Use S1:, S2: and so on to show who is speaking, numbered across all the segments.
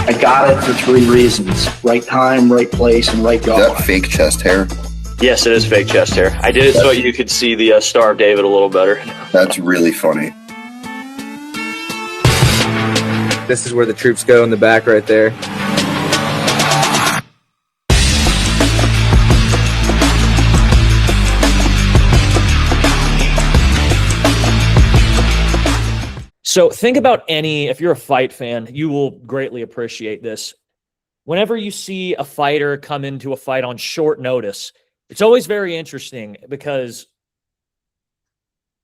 S1: I got it for 3 reasons. Right time, right place, and right
S2: Is
S1: guy.
S2: that fake chest hair?
S3: Yes, it is fake chest hair. I did it so you could see the Star of David a little better.
S2: That's really funny.
S4: This is where the troops go in the back right there.
S5: So think about if you're a fight fan, you will greatly appreciate this. Whenever you see a fighter come into a fight on short notice, it's always very interesting because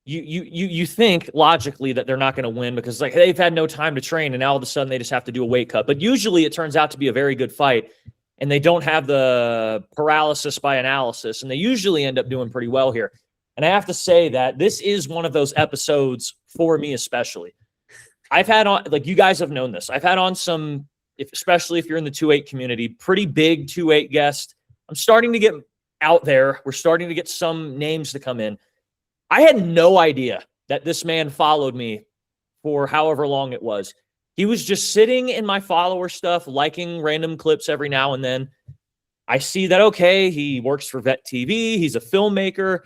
S5: you think logically that they're not going to win because like they've had no time to train and now all of a sudden they just have to do a weight cut. But usually it turns out to be a very good fight and they don't have the paralysis by analysis and they usually end up doing pretty well here. And I have to say that this is one of those episodes for me especially. I've had on, like you guys have known this, I've had on some, especially if you're in the 2-8 community, pretty big 2-8 guest. I'm starting to get out there. We're starting to get some names to come in. I had no idea that this man followed me for however long it was. He was just sitting in my follower stuff, liking random clips every now and then. I see that, okay, he works for Vet TV. He's a filmmaker.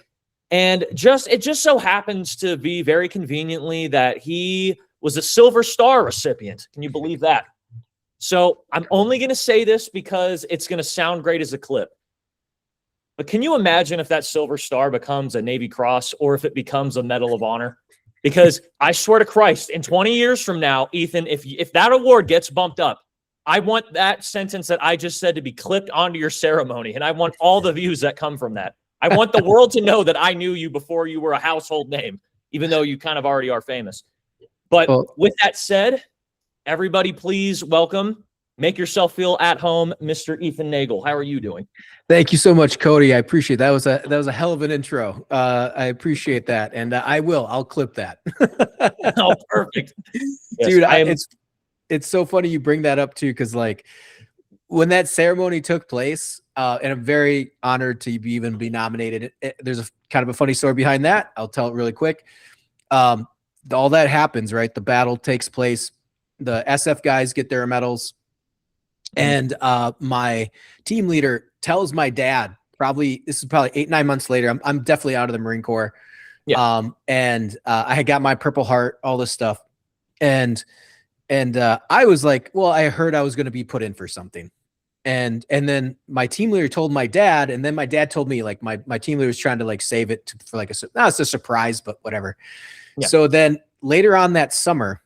S5: And it just so happens to be very conveniently that he was a Silver Star recipient. Can you believe that? So I'm only going to say this because it's going to sound great as a clip. But can you imagine if that Silver Star becomes a Navy Cross or if it becomes a Medal of Honor? Because I swear to Christ, in 20 years from now, Ethan, if that award gets bumped up, I want that sentence that I just said to be clipped onto your ceremony. And I want all the views that come from that. I want the world to know that I knew you before you were a household name, even though you kind of already are famous. But with that said, everybody please welcome, make yourself feel at home, Mr. Ethan Nagel. How are you doing?
S6: Thank you so much, Cody. I appreciate that. That was a hell of an intro. I appreciate that. And I'll clip that.
S5: Oh, perfect. Yes,
S6: dude, it's so funny you bring that up too. Cause like when that ceremony took place, and I'm very honored to even be nominated. There's a kind of a funny story behind that. I'll tell it really quick. All that happens, right? The battle takes place. The SF guys get their medals. And my team leader tells my dad, this is probably 8-9 months later. I'm definitely out of the Marine Corps. Yeah. And I had got my Purple Heart, all this stuff. And I was like, well, I heard I was going to be put in for something. And then my team leader told my dad, and then my dad told me like my team leader was trying to like save it for like it's a surprise, but whatever. Yeah. So then later on that summer,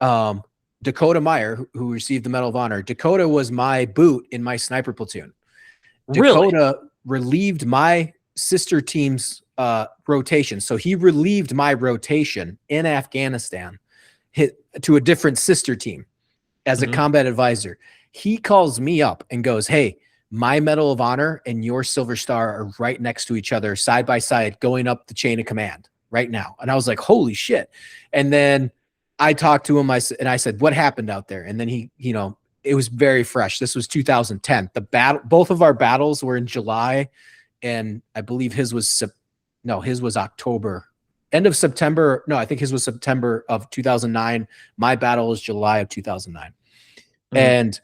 S6: Dakota Meyer, who received the Medal of Honor, Dakota was my boot in my sniper platoon. Dakota relieved my sister team's rotation. So he relieved my rotation in Afghanistan to a different sister team as a combat advisor. He calls me up and goes, hey, my Medal of Honor and your Silver Star are right next to each other, side by side, going up the chain of command right now. And I was like, holy shit. And then I talked to him and I said, what happened out there? And then it was very fresh. This was 2010. Both of our battles were in July. And I believe his was October, end of September. No, I think his was September of 2009. My battle was July of 2009. And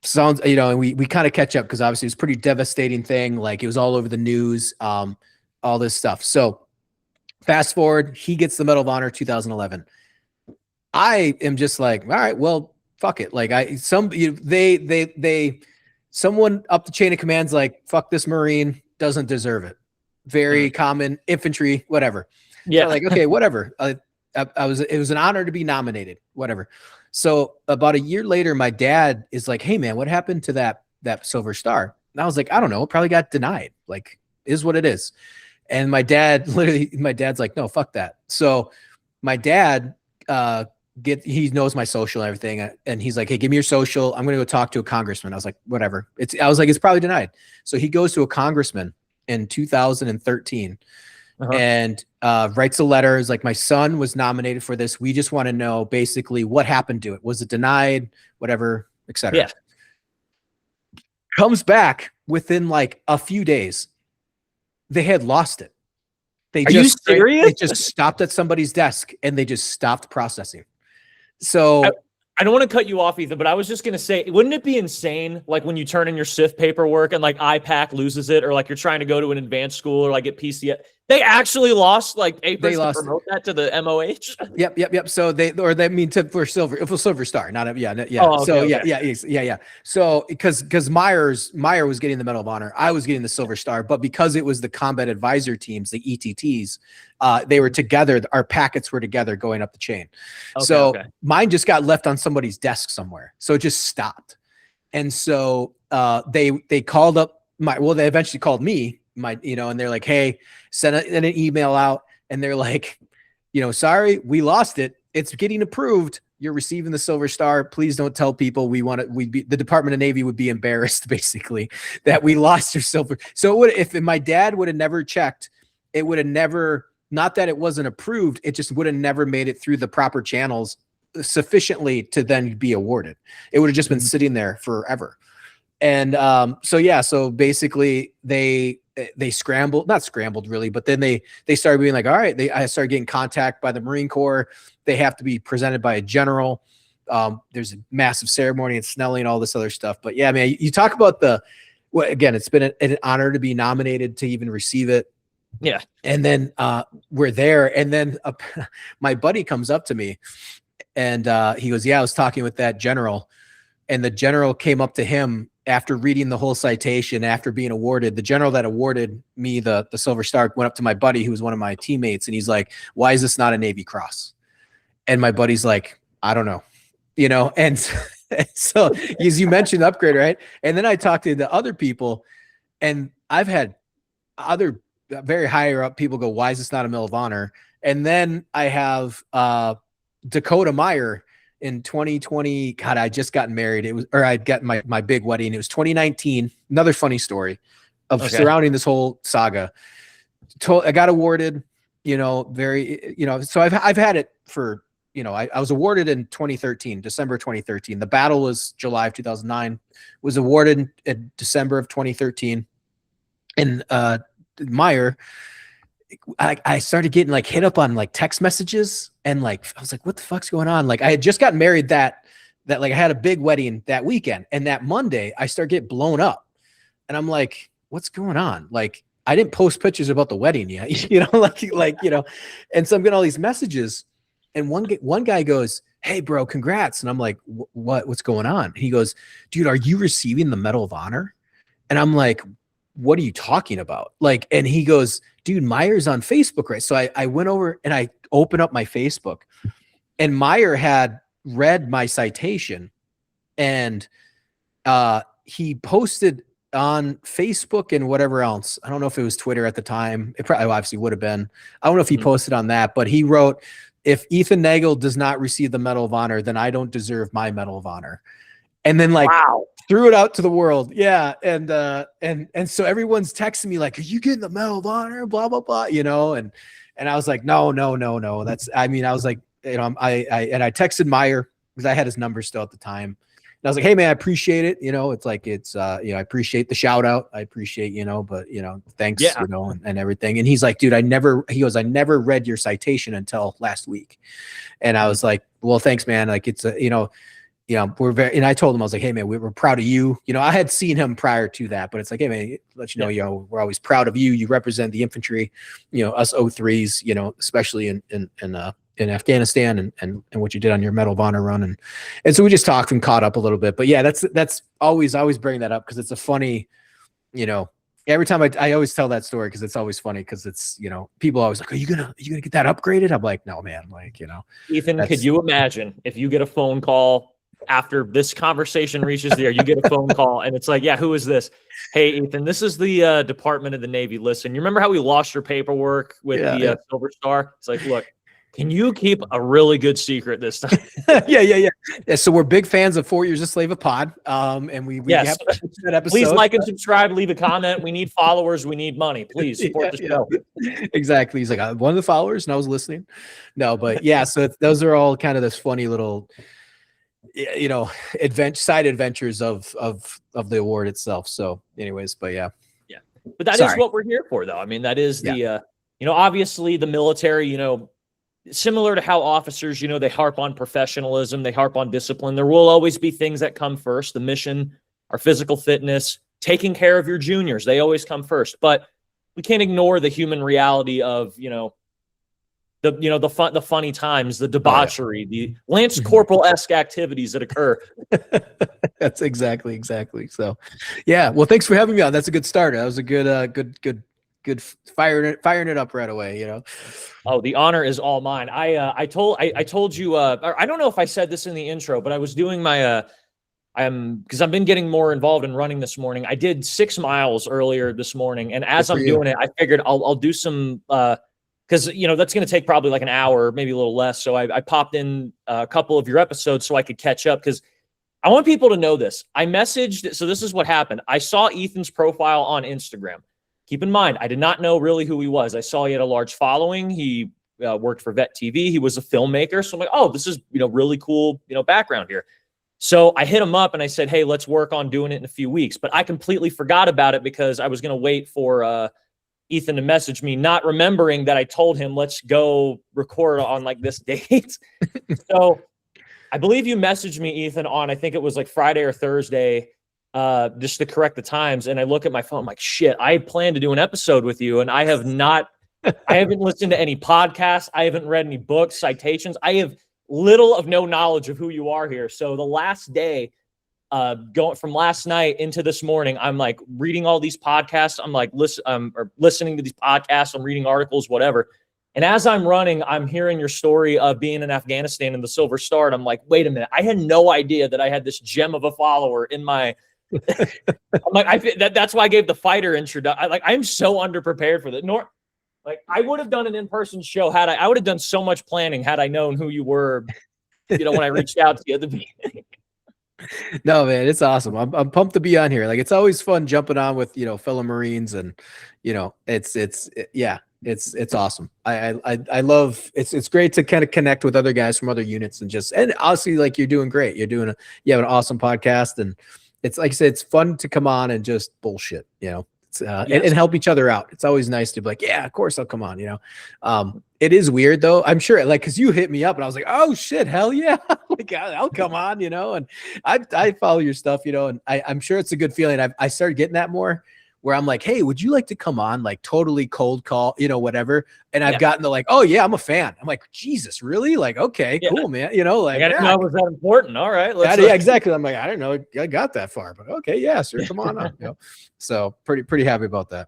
S6: sounds, and we kind of catch up because obviously it's a pretty devastating thing. Like it was all over the news, all this stuff. So fast forward, he gets the Medal of Honor 2011. I am just like, all right, well, fuck it. Like someone up the chain of command's like, fuck this Marine, doesn't deserve it. Very common, infantry, whatever. Yeah. So like, okay, whatever. It was an honor to be nominated, whatever. So about a year later, my dad is like, hey man, what happened to that Silver Star? And I was like, I don't know, it probably got denied. Like, is what it is. And my dad's like, no, fuck that. So my dad, he knows my social and everything. And he's like, hey, give me your social. I'm going to go talk to a congressman. I was like, whatever. I was like, it's probably denied. So he goes to a congressman in 2013 and writes a letter. Is like, my son was nominated for this. We just want to know basically what happened to it. Was it denied? Whatever, etc. Yeah. Comes back within like a few days. They had lost it. Are you serious? They just stopped at somebody's desk and they just stopped processing. So
S5: I don't want to cut you off, Ethan, but I was just going to say, wouldn't it be insane, like when you turn in your SIF paperwork and like IPAC loses it, or like you're trying to go to an advanced school or like get PCS, they actually lost like APRIS to promote that to the MOH?
S6: Yep. So they mean for Silver Star, not yeah.
S5: Oh, okay,
S6: so
S5: okay.
S6: yeah. So because Meyer was getting the Medal of Honor, I was getting the Silver Star, but because it was the combat advisor teams, the ETTs, they were together. Our packets were together going up the chain.
S5: Okay.
S6: Mine just got left on somebody's desk somewhere, so it just stopped. And so they called up they eventually called me, and they're like, hey, send an email out, and they're like, sorry, we lost it. It's getting approved. You're receiving the Silver Star. Please don't tell people. The Department of Navy would be embarrassed, basically, that we lost your silver. So if my dad would have never checked, it would have never, not that it wasn't approved, it just would have never made it through the proper channels sufficiently to then be awarded. It would have just been sitting there forever. And so basically they not scrambled really, but then they started being like, all right, I started getting contact by the Marine Corps. They have to be presented by a general. There's a massive ceremony and Snelling, all this other stuff. But yeah, man, you talk about again, it's been an honor to be nominated, to even receive it.
S5: Yeah.
S6: And then we're there, and then my buddy comes up to me and he goes, yeah, I was talking with that general, and the general came up to him after reading the whole citation, after being awarded. The general that awarded me the Silver Star went up to my buddy, who was one of my teammates, and he's like, why is this not a Navy Cross? And my buddy's like, I don't know, and so as you mentioned, upgrade, right? And then I talked to the other people, and I've had other very higher up people go, why is this not a Medal of Honor? And then I have Dakota Meyer in 2020. God, I just got married. I'd gotten my big wedding. It was 2019. Another funny story of surrounding this whole saga. I got awarded, so I've had it for, I was awarded in 2013, December 2013. The battle was July of 2009, was awarded in December of 2013. And Meyer, I started getting like hit up on like text messages, and like I was like, what the fuck's going on? Like I had just gotten married that like I had a big wedding that weekend, and that Monday I start getting blown up, and I'm like, what's going on? Like I didn't post pictures about the wedding yet, and so I'm getting all these messages, and one guy goes, hey bro, congrats. And I'm like, what's going on? He goes, dude, are you receiving the Medal of Honor? And I'm like, what are you talking about? Like, and he goes, dude, Meyer's on Facebook, right? So I went over and I opened up my Facebook, and Meyer had read my citation, and he posted on Facebook and whatever else. I don't know if it was Twitter at the time. It probably obviously would have been. I don't know if he posted on that, but he wrote, if Ethan Nagel does not receive the Medal of Honor, then I don't deserve my Medal of Honor. And then like, wow, threw it out to the world. Yeah. And so everyone's texting me like, are you getting the Medal of Honor? Blah, blah, blah, and I was like, no. I was like, I texted Meyer because I had his number still at the time. And I was like, hey man, I appreciate it. It's like, I appreciate the shout out. I appreciate, but thanks, and everything. And he's like, dude, I never read your citation until last week. And I was like, well, thanks, man. Like it's we're very, and I told him, I was like, hey man, we're proud of you. I had seen him prior to that, but it's like, hey man, let you know, we're always proud of you. You represent the infantry, us O3s, especially in Afghanistan and what you did on your Medal of Honor run. And so we just talked and caught up a little bit, but yeah, that's always bring that up, because it's a funny, every time I always tell that story, because it's always funny, because it's, people always like, are you gonna get that upgraded? I'm like, no man, like,
S5: Ethan, could you imagine if you get a phone call after this conversation reaches the air, you get a phone call and it's like, yeah, who is this? Hey, Ethan, this is the Department of the Navy. Listen, you remember how we lost your paperwork with the Silver Star? It's like, look, can you keep a really good secret this time?
S6: Yeah. So we're big fans of 4 Years a Slave, a pod. And we have that episode.
S5: Please like and subscribe, leave a comment. We need followers. We need money. Please support the show.
S6: Exactly. He's like, I'm one of the followers and I was listening. No, but yeah, so those are all kind of this funny little, side adventures of the award itself. So anyways, but yeah.
S5: But that is what we're here for, though. I mean, that is the, obviously the military, similar to how officers, they harp on professionalism, they harp on discipline. There will always be things that come first: the mission, our physical fitness, taking care of your juniors. They always come first. But we can't ignore the human reality of, the funny times, the debauchery, the Lance Corporal-esque activities that occur.
S6: That's exactly. So, yeah. Well, thanks for having me on. That's a good start. That was a good firing it up right away.
S5: Oh, the honor is all mine. I told you. I don't know if I said this in the intro, but I was doing my because I've been getting more involved in running this morning. I did 6 miles earlier this morning, and as I'm doing it, I figured I'll do some because that's going to take probably like an hour, maybe a little less. So I popped in a couple of your episodes so I could catch up, because I want people to know this. I messaged. So this is what happened. I saw Ethan's profile on Instagram. Keep in mind, I did not know really who he was. I saw he had a large following. He worked for Vet TV. He was a filmmaker. So I'm like, oh, this is really cool background here. So I hit him up and I said, hey, let's work on doing it in a few weeks. But I completely forgot about it because I was going to wait for Ethan to message me, not remembering that I told him, let's go record on like this date. So I believe you messaged me, Ethan, on, I think it was like Friday or Thursday, just to correct the times. And I look at my phone, I'm like, shit, I plan to do an episode with you. And I haven't listened to any podcasts. I haven't read any books, citations. I have little of no knowledge of who you are here. So the last day, going from last night into this morning, I'm like reading all these podcasts. I'm like listening to these podcasts. I'm reading articles, whatever. And as I'm running, I'm hearing your story of being in Afghanistan and the Silver Star. And I'm like, wait a minute, I had no idea that I had this gem of a follower in my. I'm like, that's why I gave the fighter introduction. I'm so underprepared for that. I would have done an in-person show I would have done so much planning had I known who you were, when I reached out to you at the beginning.
S6: No, man, it's awesome. I'm pumped to be on here. Like, it's always fun jumping on with, fellow Marines, and, it's awesome. I love, it's great to kind of connect with other guys from other units, and honestly, like, you're doing great. You have an awesome podcast, and it's like I said, it's fun to come on and just bullshit, and help each other out. It's always nice to be like, yeah, of course I'll come on, It is weird though. I'm sure, like, cause you hit me up and I was like, oh shit, hell yeah. Like, I'll come on, and I follow your stuff, and I'm sure it's a good feeling. I started getting that more, where I'm like, hey, would you like to come on? Like, totally cold call, whatever. And I've gotten the like, oh yeah, I'm a fan. I'm like, Jesus, really? Like, okay, cool, man.
S5: I didn't know it was that important. All right.
S6: Yeah, exactly. I'm like, I don't know, I got that far, but okay, yeah, sure, come on up. So pretty happy about that.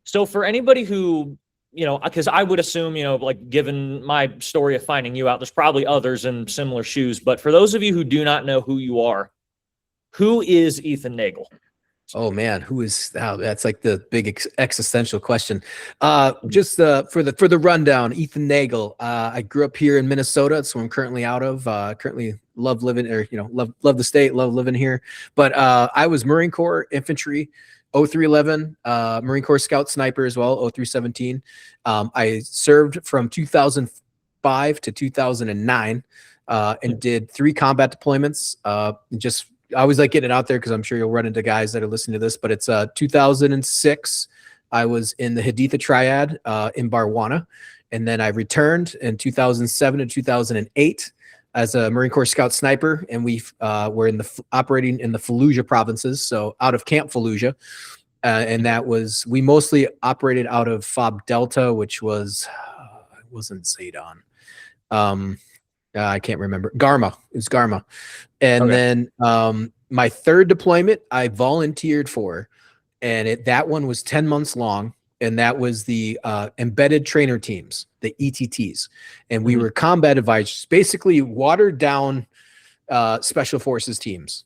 S5: So for anybody who, because I would assume, like, given my story of finding you out, there's probably others in similar shoes. But for those of you who do not know who you are, who is Ethan Nagel?
S6: Oh man, that's like the big existential question. Just for the rundown, Ethan Nagel. I grew up here in Minnesota. That's where I'm currently out of. Currently love living, or love the state, love living here. But I was Marine Corps Infantry, 0311, Marine Corps Scout Sniper as well, 0317. I served from 2005 to 2009, and did 3 combat deployments. I always like getting it out there because I'm sure you'll run into guys that are listening to this, but it's 2006. I was in the Haditha Triad in Barwana, and then I returned in 2007 and 2008 as a Marine Corps Scout Sniper, and we were operating in the Fallujah provinces, so out of Camp Fallujah, and we mostly operated out of FOB Delta, which was it wasn't Zidane. I can't remember. Garma. It was Garma. And then my third deployment I volunteered for, and that one was 10 months long, and that was the embedded trainer teams, the ETTs. And we were combat advisors, basically watered down special forces teams.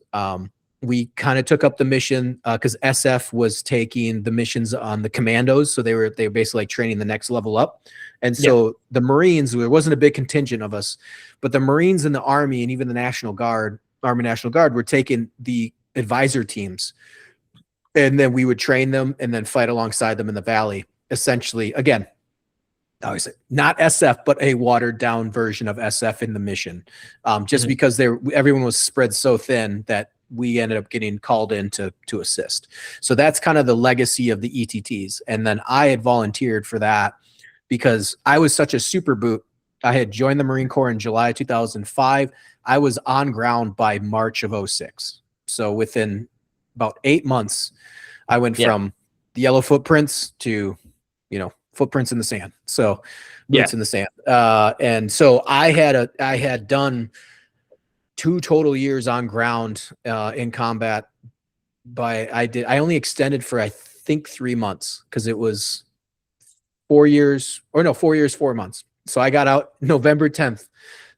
S6: We kind of took up the mission because SF was taking the missions on the commandos. So they were basically like training the next level up. And so the Marines, there wasn't a big contingent of us, but the Marines and the Army and even the Army National Guard were taking the advisor teams. And then we would train them and then fight alongside them in the valley. Essentially, again, obviously not SF, but a watered down version of SF in the mission. Just because everyone was spread so thin that we ended up getting called in to assist. So that's kind of the legacy of the ETTs. And then I had volunteered for that because I was such a super boot I had joined the Marine Corps in July 2005. I was on ground by March of 06. So within about 8 months, I went from the yellow footprints to, footprints in the sand. So boots in the sand. And so I had done 2 total years on ground in combat. I only extended for, I think, 3 months, because it was 4 years, 4 months. So I got out November 10th,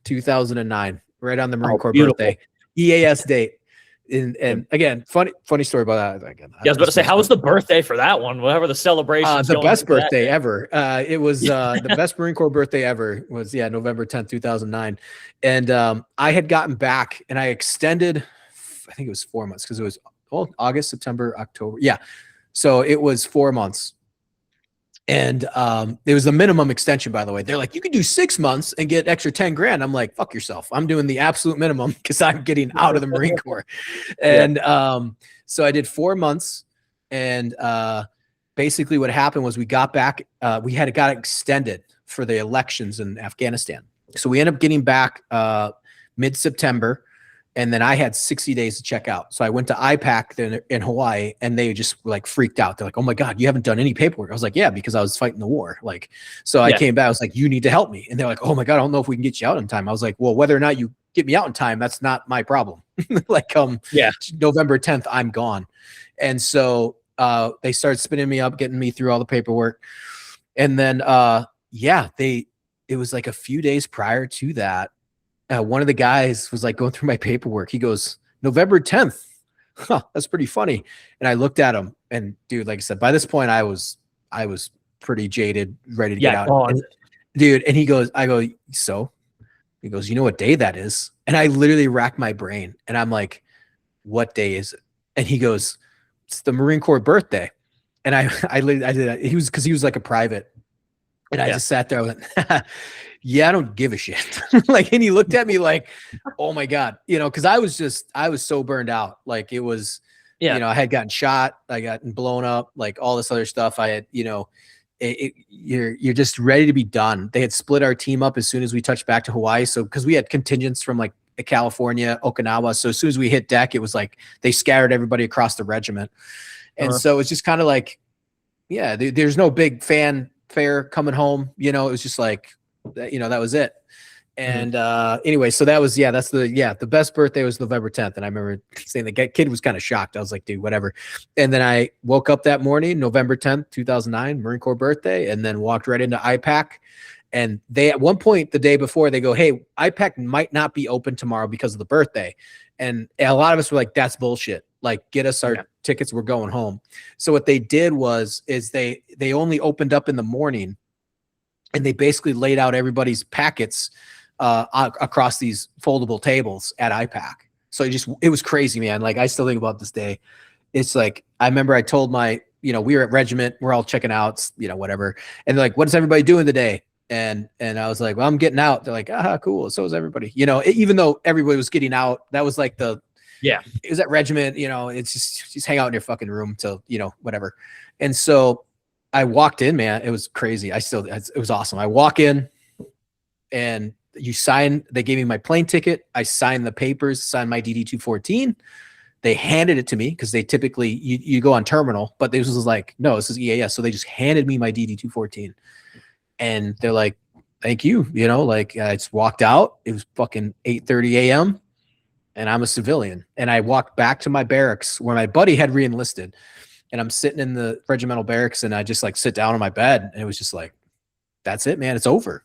S6: 2009, right on the Marine Corps birthday, EAS date. And again, funny story about that. Again,
S5: I was about to say, how was the birthday for that one? Whatever the celebration.
S6: The best birthday ever. It was the best Marine Corps birthday ever. Was November 10th, 2009, and I had gotten back and I extended. I think it was 4 months, because it was August, September, October. Yeah, so it was 4 months. And it was the minimum extension, by the way. They're like, you could do 6 months and get extra 10 grand. I'm like, fuck yourself. I'm doing the absolute minimum, because I'm getting out of the Marine Corps. And so I did 4 months. And basically what happened was we got back. We got extended for the elections in Afghanistan. So we ended up getting back mid-September. And then I had 60 days to check out. So I went to IPAC in Hawaii, and they just like freaked out. They're like, oh my God, you haven't done any paperwork. I was like, yeah, because I was fighting the war. So I came back, I was like, you need to help me. And they're like, oh my God, I don't know if we can get you out in time. I was like, well, whether or not you get me out in time, that's not my problem. November 10th, I'm gone. And so they started spinning me up, getting me through all the paperwork. And then, it was like a few days prior to that, one of the guys was like going through my paperwork. He goes, November 10th. Huh, that's pretty funny. And I looked at him, and dude, like I said, by this point I was pretty jaded, ready to get out. And he goes, so? He goes, you know what day that is? And I literally racked my brain, and I'm like, what day is it? And he goes, it's the Marine Corps birthday. And I did that. He was like a private. And I just sat there, I went, yeah, I don't give a shit. And he looked at me like, oh my God, because I was so burned out. Like it was, I had gotten shot, I got blown up, like all this other stuff. I had, you're just ready to be done. They had split our team up as soon as we touched back to Hawaii. So, because we had contingents from like California, Okinawa. So as soon as we hit deck, it was like they scattered everybody across the regiment. And so it's just kind of like, there's no big fanfare coming home. It was just like, that was it. And anyway, so that was that's the best birthday was November 10th. And I remember saying the kid was kind of shocked. I was like, dude, whatever. And then I woke up that morning, November 10th, 2009, Marine Corps birthday, and then walked right into IPAC. And they, at one point the day before, they go, hey, IPAC might not be open tomorrow because of the birthday. And a lot of us were like, that's bullshit. Like, get us our tickets. We're going home. So what they did is they only opened up in the morning, and they basically laid out everybody's packets across these foldable tables at IPAC. So it was crazy, man. Like, I still think about this day. It's like, I remember I told we were at regiment, we're all checking out, whatever. And they're like, what is everybody doing today? And I was like, well, I'm getting out. They're like, cool. So is everybody, even though everybody was getting out, that was like it was at regiment, it's just hang out in your fucking room till, whatever. And so I walked in, man, it was crazy. It was awesome. I walk in, and they gave me my plane ticket. I signed the papers, signed my DD-214. They handed it to me, because they typically, you go on terminal, but this was like, no, this is EAS. So they just handed me my DD-214. And they're like, thank you. I just walked out. It was fucking 8:30 a.m. and I'm a civilian. And I walked back to my barracks where my buddy had reenlisted. And I'm sitting in the regimental barracks, and I just like sit down on my bed, and it was just like, that's it, man. It's over.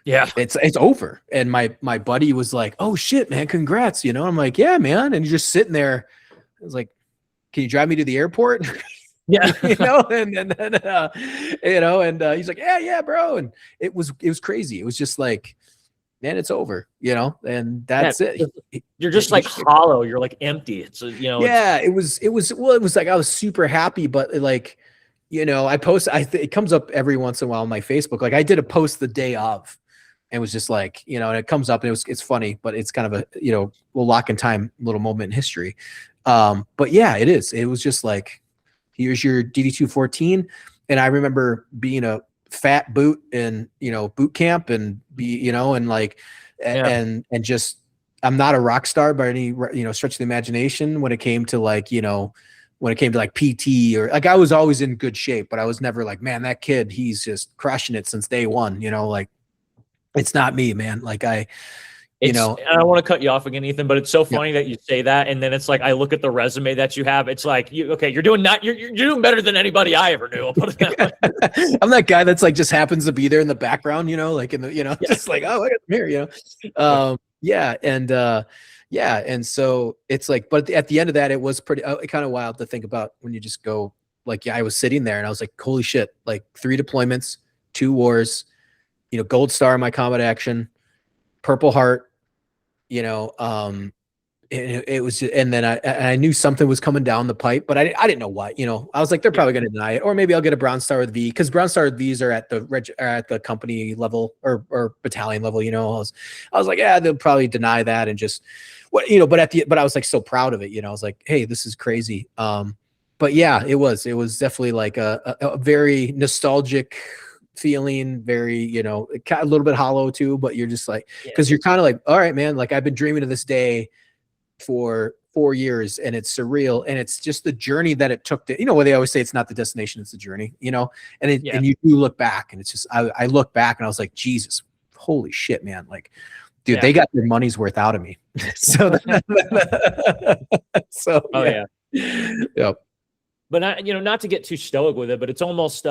S6: Yeah. It's over. And my buddy was like, oh shit, man, congrats. I'm like, yeah, man. And you're just sitting there. I was like, can you drive me to the airport? Yeah. And then, he's like, yeah, bro. And it was crazy. It was just like, man, it's over, and that's it.
S5: You're just like hollow. You're like empty. It's,
S6: it was like, I was super happy, but like, I post, it comes up every once in a while on my Facebook. Like, I did a post the day of, and it was just like, and it comes up, and it's funny, but it's kind of a, we'll lock in time little moment in history. But yeah, it was just like, here's your DD-214. And I remember being fat boot in, boot camp and be, and like,
S5: Yeah.
S6: and just, I'm not a rock star by any, stretch of the imagination when it came to like, when it came to like PT or like, I was always in good shape, but I was never like, man, that kid, he's just crushing it since day one, like it's not me, man. Like I
S5: don't want to cut you off again, Ethan, but it's so funny that you say that. And then it's like, I look at the resume that you have. It's like, you're doing better than anybody I ever knew. I'll put it that way.
S6: I'm that guy that's like, just happens to be there in the background, like in the, just like, oh, I got them here, yeah. And so it's like, but at the end of that, it was pretty kind of wild to think about when you just go like, I was sitting there and I was like, holy shit, like 3 deployments, 2 wars, gold star in my combat action, Purple Heart, it was, and then I knew something was coming down the pipe, but I didn't know what, I was like, they're probably going to deny it, or maybe I'll get a Bronze Star with V, because Bronze Star with V's are at the company level or battalion level, I was like, yeah, they'll probably deny that and just what, but I was like so proud of it, I was like, hey, this is crazy. But yeah, it was definitely like a very nostalgic feeling, very, a little bit hollow too, but you're just like, because you're kind of like, all right, man, like I've been dreaming of this day for 4 years and it's surreal, and it's just the journey that it took to, where they always say it's not the destination, it's the journey, and you do look back and it's just, I look back and I was like, Jesus, holy shit, man, like, dude, they got their money's worth out of me. So
S5: yeah.
S6: Yep.
S5: But not to get too stoic with it, but it's almost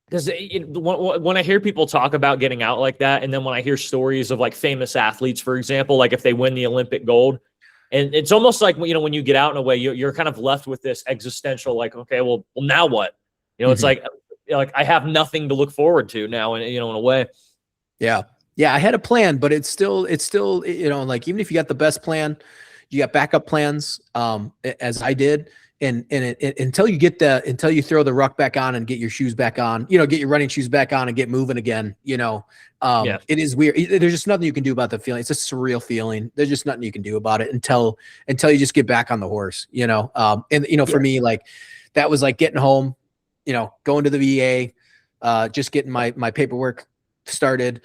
S5: because when I hear people talk about getting out like that, and then when I hear stories of like famous athletes, for example, like if they win the Olympic gold, and it's almost like, when you get out in a way, you're kind of left with this existential, like, okay, well now what? It's like I have nothing to look forward to now, and in a way.
S6: Yeah. I had a plan, but it's still, like, even if you got the best plan, you got backup plans, as I did. And until you throw the ruck back on and get your shoes back on, get your running shoes back on and get moving again, it is weird. There's just nothing you can do about the feeling. It's a surreal feeling. There's just nothing you can do about it until you just get back on the horse, for me, like that was like getting home, going to the VA, just getting my paperwork started,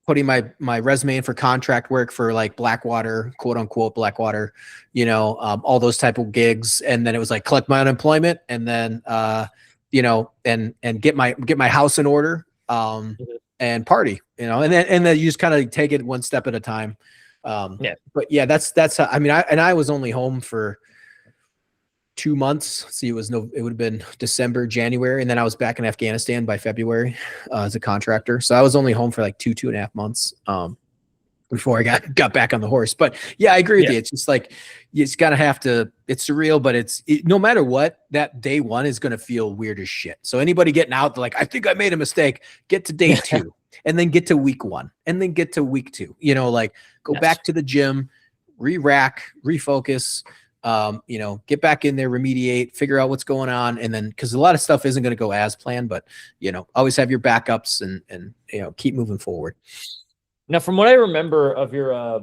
S6: putting my resume in for contract work for like Blackwater, quote unquote Blackwater, all those type of gigs. And then it was like collect my unemployment and then, and get my house in order, and party, and then you just kind of take it one step at a time. But yeah, that's how, I was only home for 2 months. See, it would have been December, January. And then I was back in Afghanistan by February, as a contractor. So I was only home for like 2.5 months, before I got back on the horse. But yeah, I agree with you. It's just like, you just gotta have to, it's surreal, but no matter what, that day one is going to feel weird as shit. So anybody getting out, like, I think I made a mistake, get to day 2 and then get to week 1 and then get to week 2, like go back to the gym, re-rack, refocus, get back in there, remediate, figure out what's going on. And then, cause a lot of stuff isn't going to go as planned, but always have your backups and keep moving forward.
S5: Now, from what I remember of your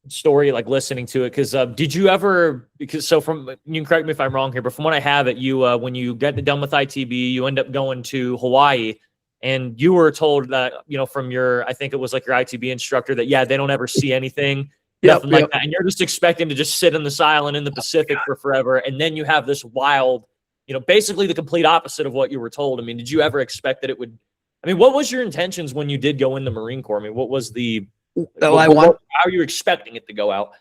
S5: story, like listening to it, because did you ever? Because you can correct me if I'm wrong here, but from what I have it, you when you get done with ITB, you end up going to Hawaii, and you were told that from your, I think it was like your ITB instructor, that they don't ever see anything, nothing like that, and you're just expecting to just sit in this island in the Pacific for forever, and then you have this wild, basically the complete opposite of what you were told. I mean, did you ever expect that it would? I mean, what was your intentions when you did go in the Marine Corps? I mean, what was the? How are you expecting it to go out?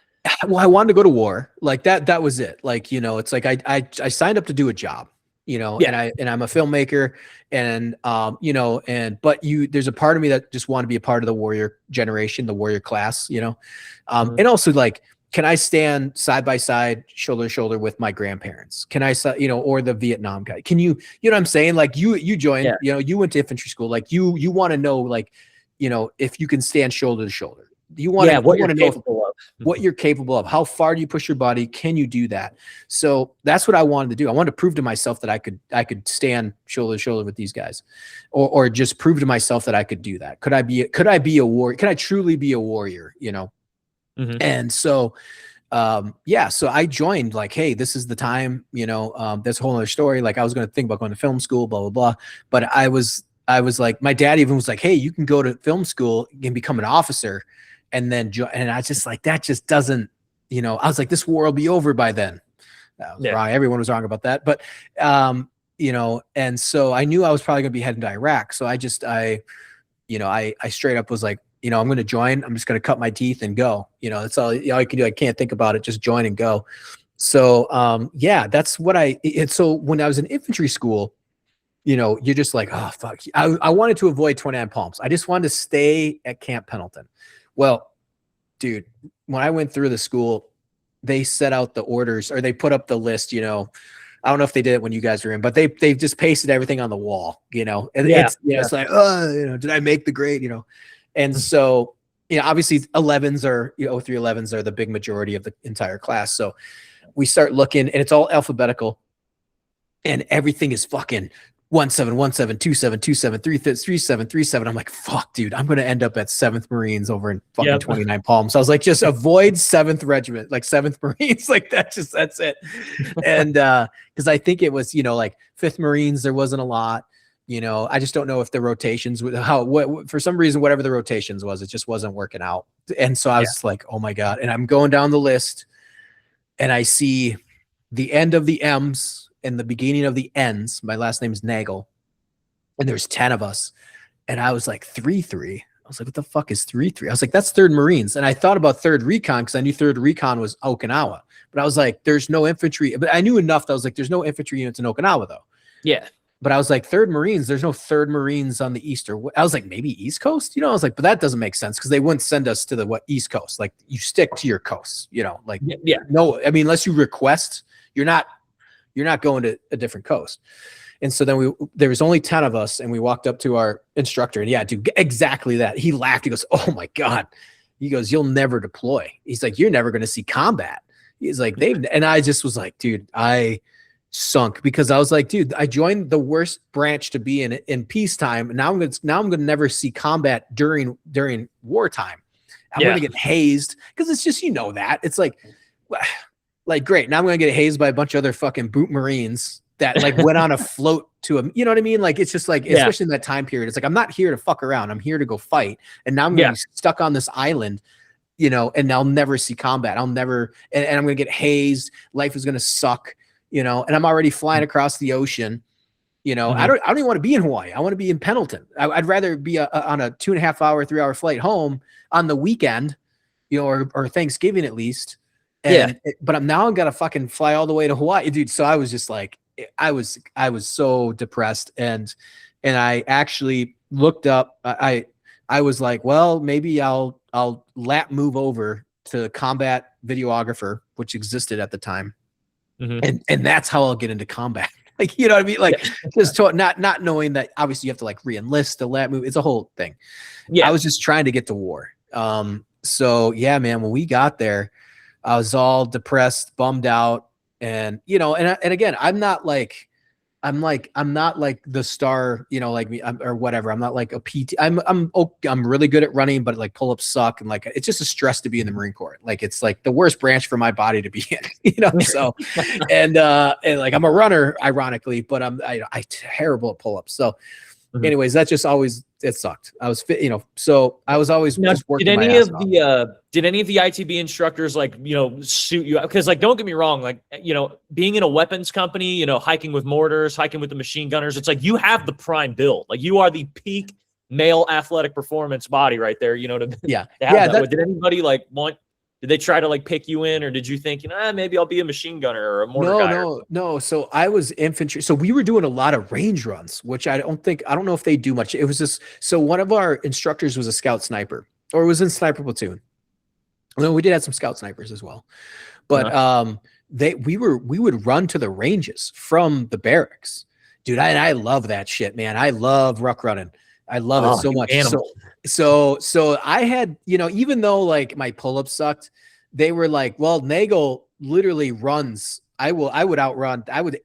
S6: Well, I wanted to go to war. Like that was it. Like, it's like I signed up to do a job, and I'm a filmmaker, and but there's a part of me that just want to be a part of the warrior generation, the warrior class, and also like, can I stand side by side, shoulder to shoulder with my grandparents? Can I, or the Vietnam guy? Can you know what I'm saying? Like you joined, you went to infantry school. Like you want to know, like, if you can stand shoulder to shoulder. You want to
S5: what you're capable of.
S6: What you're capable of. How far do you push your body? Can you do that? So that's what I wanted to do. I wanted to prove to myself that I could stand shoulder to shoulder with these guys, or just prove to myself that I could do that. Could I be a warrior? Could I truly be a warrior? And so, yeah, so I joined like, hey, this is the time, that's a whole other story. Like I was going to think about going to film school, blah, blah, blah. But I was like, my dad even was like, hey, you can go to film school and become an officer. And then, and I just like, that just doesn't, I was like, this war will be over by then. That was wrong. Everyone was wrong about that. But, and so I knew I was probably going to be heading to Iraq. So I straight up was like, I'm going to join. I'm just going to cut my teeth and go. That's all I can do. I can't think about it. Just join and go. So, yeah, that's what so when I was in infantry school, you're just like, oh, fuck. I wanted to avoid 29 Palms. I just wanted to stay at Camp Pendleton. Well, dude, when I went through the school, they set out the orders, or they put up the list, I don't know if they did it when you guys were in, but they just pasted everything on the wall, and it's like, did I make the grade, And so, obviously 11s are, 0311s are the big majority of the entire class. So we start looking and it's all alphabetical and everything is fucking 1717, 27, 27, 37, 37. I'm like, fuck, dude, I'm going to end up at 7th Marines over in fucking 29 Palms. So I was like, just avoid 7th Regiment, like 7th Marines, like that's it. And because I think it was, like 5th Marines, there wasn't a lot. I just don't know if the rotations for some reason, whatever the rotations was, it just wasn't working out. And so I was like, oh my God. And I'm going down the list and I see the end of the M's and the beginning of the N's. My last name is Nagel. And there's 10 of us. And I was like 3-3. I was like, what the fuck is 3-3? I was like, that's 3rd Marines. And I thought about 3rd Recon because I knew 3rd Recon was Okinawa. But I was like, there's no infantry. But I knew enough that I was like, there's no infantry units in Okinawa though.
S5: Yeah.
S6: But I was like, 3rd Marines, there's no 3rd Marines on the East. Or I was like, maybe East Coast? I was like, but that doesn't make sense because they wouldn't send us to the East Coast. Like you stick to your coast, like, no, I mean, unless you request, you're not going to a different coast. And so then there was only 10 of us and we walked up to our instructor and dude, exactly that. He laughed. He goes, oh my God. He goes, you'll never deploy. He's like, you're never going to see combat. He's like, and I just was like, dude, I sunk because I was like, dude, I joined the worst branch to be in peacetime. And now I'm going to never see combat during wartime. I'm going to get hazed because it's just, that it's like great. Now I'm going to get hazed by a bunch of other fucking boot Marines that like went on a float to a, you know what I mean? Like, it's just like, especially in that time period, it's like, I'm not here to fuck around. I'm here to go fight. And now I'm going to be stuck on this island, and I'll never see combat. I'll never, and I'm going to get hazed. Life is going to suck, and I'm already flying across the ocean. I don't even want to be in Hawaii. I want to be in Pendleton. I'd rather be on a 2.5 hour, 3 hour flight home on the weekend, or Thanksgiving at least. But I'm got to fucking fly all the way to Hawaii, dude. So I was just like, I was so depressed. And I actually looked up, I was like, well, maybe I'll move over to combat videographer, which existed at the time. And that's how I'll get into combat. Like, you know what I mean? Like just not knowing that obviously you have to like re-enlist the lat move. It's a whole thing. I was just trying to get to war. So yeah, man, when we got there, I was all depressed, bummed out. And, and again, I'm not like the star, like me or whatever. I'm not like a PT. I'm really good at running, but like pull-ups suck. And like, it's just a stress to be in the Marine Corps. Like, it's like the worst branch for my body to be in, so, and like, I'm a runner ironically, but I'm terrible at pull-ups. So anyways, that just always, it sucked. I was fit, so I was always just working. Did any
S5: of the ITB instructors like, suit you? Because like, don't get me wrong, like, being in a weapons company, hiking with mortars, hiking with the machine gunners, it's like you have the prime build. Like you are the peak male athletic performance body right there, to have that. Did anybody like did they try to like pick you in, or did you think, maybe I'll be a machine gunner or a mortar guy?
S6: No. So I was infantry. So we were doing a lot of range runs, which I don't know if they do much. It was just, so one of our instructors was a scout sniper, or was in sniper platoon. Well, we did have some scout snipers as well, but we would run to the ranges from the barracks, dude. I love that shit, man. I love ruck running. I love it so much. So I had, even though like my pull-ups sucked, they were like, well, Nagel literally runs. I would outrun. I would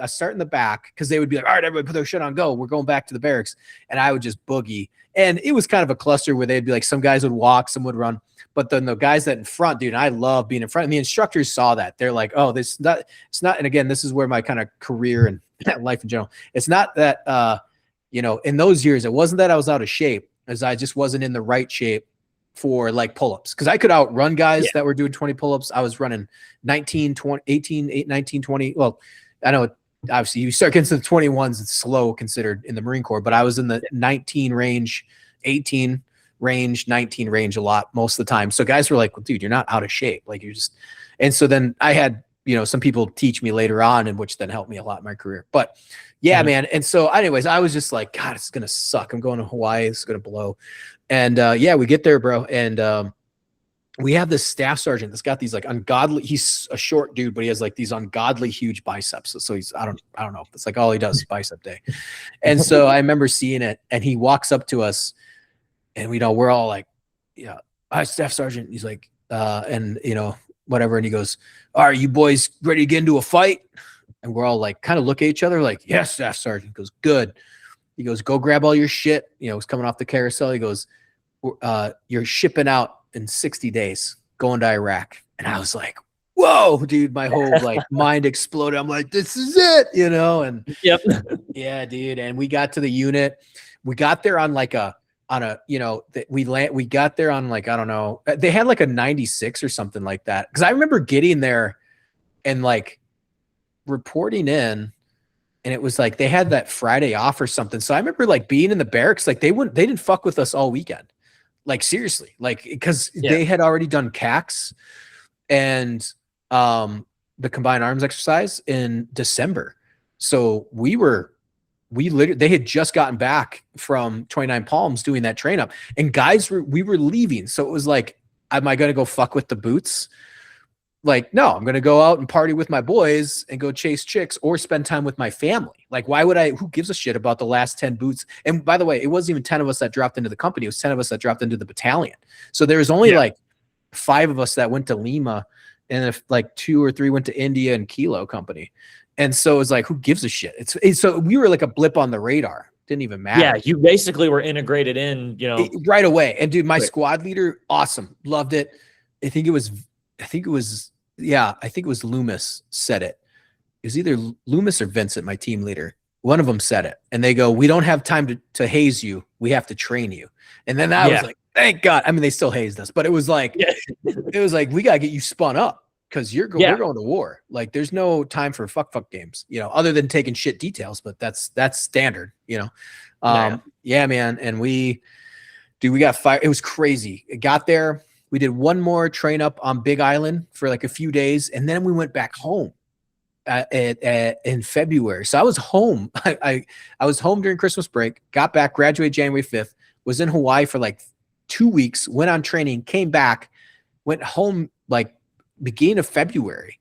S6: start in the back because they would be like, all right, everybody put their shit on, go. We're going back to the barracks. And I would just boogie. And it was kind of a cluster where they'd be like, some guys would walk, some would run. But then the guys that in front, dude, I love being in front. And the instructors saw that. They're like, oh, it's not. And again, this is where my kind of career and life in general. It's not that, in those years, it wasn't that I was out of shape, as I just wasn't in the right shape for like pull-ups. Because I could outrun guys that were doing 20 pull-ups. I was running 19, 20, 18, 8, 19, 20. Well, I know obviously you start getting to the 21s, it's slow considered in the Marine Corps, but I was in the 19 range, 18 range, 19 range a lot most of the time. So guys were like, well, dude, you're not out of shape. Like you're just, and so then I had, some people teach me later on, and which then helped me a lot in my career. But yeah, man. And so anyways, I was just like, God, it's going to suck. I'm going to Hawaii. It's going to blow. And we get there, bro. And we have this staff sergeant that's got these like ungodly, he's a short dude, but he has like these ungodly huge biceps. So he's, I don't know. It's like all he does is bicep day. And so I remember seeing it, and he walks up to us, and we're all like, yeah, hi, staff sergeant. He's like, whatever. And he goes, are you boys ready to get into a fight? And we're all like, kind of look at each other like, yes, staff sergeant. He goes, good. He goes, go grab all your shit. He's coming off the carousel. He goes, you're shipping out in 60 days, going to Iraq. And I was like, whoa, dude, my whole like mind exploded. I'm like, this is it, and
S5: Yep.
S6: Yeah, dude. And we got to the unit. We got there on like we got there on like, I don't know, they had like a 96 or something like that. Cause I remember getting there and like reporting in, and it was like, they had that Friday off or something. So I remember like being in the barracks, like they didn't fuck with us all weekend. Like seriously, like, cause they had already done CAX and the combined arms exercise in December. So they had just gotten back from 29 Palms doing that train up, and we were leaving. So it was like, am I going to go fuck with the boots? Like, no, I'm going to go out and party with my boys and go chase chicks or spend time with my family. Like, why would who gives a shit about the last 10 boots? And by the way, it wasn't even 10 of us that dropped into the company. It was 10 of us that dropped into the battalion. So there was only like 5 of us that went to Lima, and if like 2 or 3 went to India and Kilo company. And so it was like, who gives a shit? So we were like a blip on the radar. Didn't even matter.
S5: Yeah, you basically were integrated in,
S6: right away. And dude, my squad leader, awesome, loved it. I think it was Loomis said it. It was either Loomis or Vincent, my team leader. One of them said it, and they go, "We don't have time to haze you. We have to train you." And then I was like, "Thank God." I mean, they still hazed us, but it was like, we gotta get you spun up. Because we're going to war. Like, there's no time for fuck games, other than taking shit details, but that's standard, Yeah, man. And we got fired. It was crazy. It got there. We did one more train up on Big Island for like a few days, and then we went back home in February. So I was home. I was home during Christmas break, got back, graduated January 5th, was in Hawaii for like 2 weeks, went on training, came back, went home like beginning of February.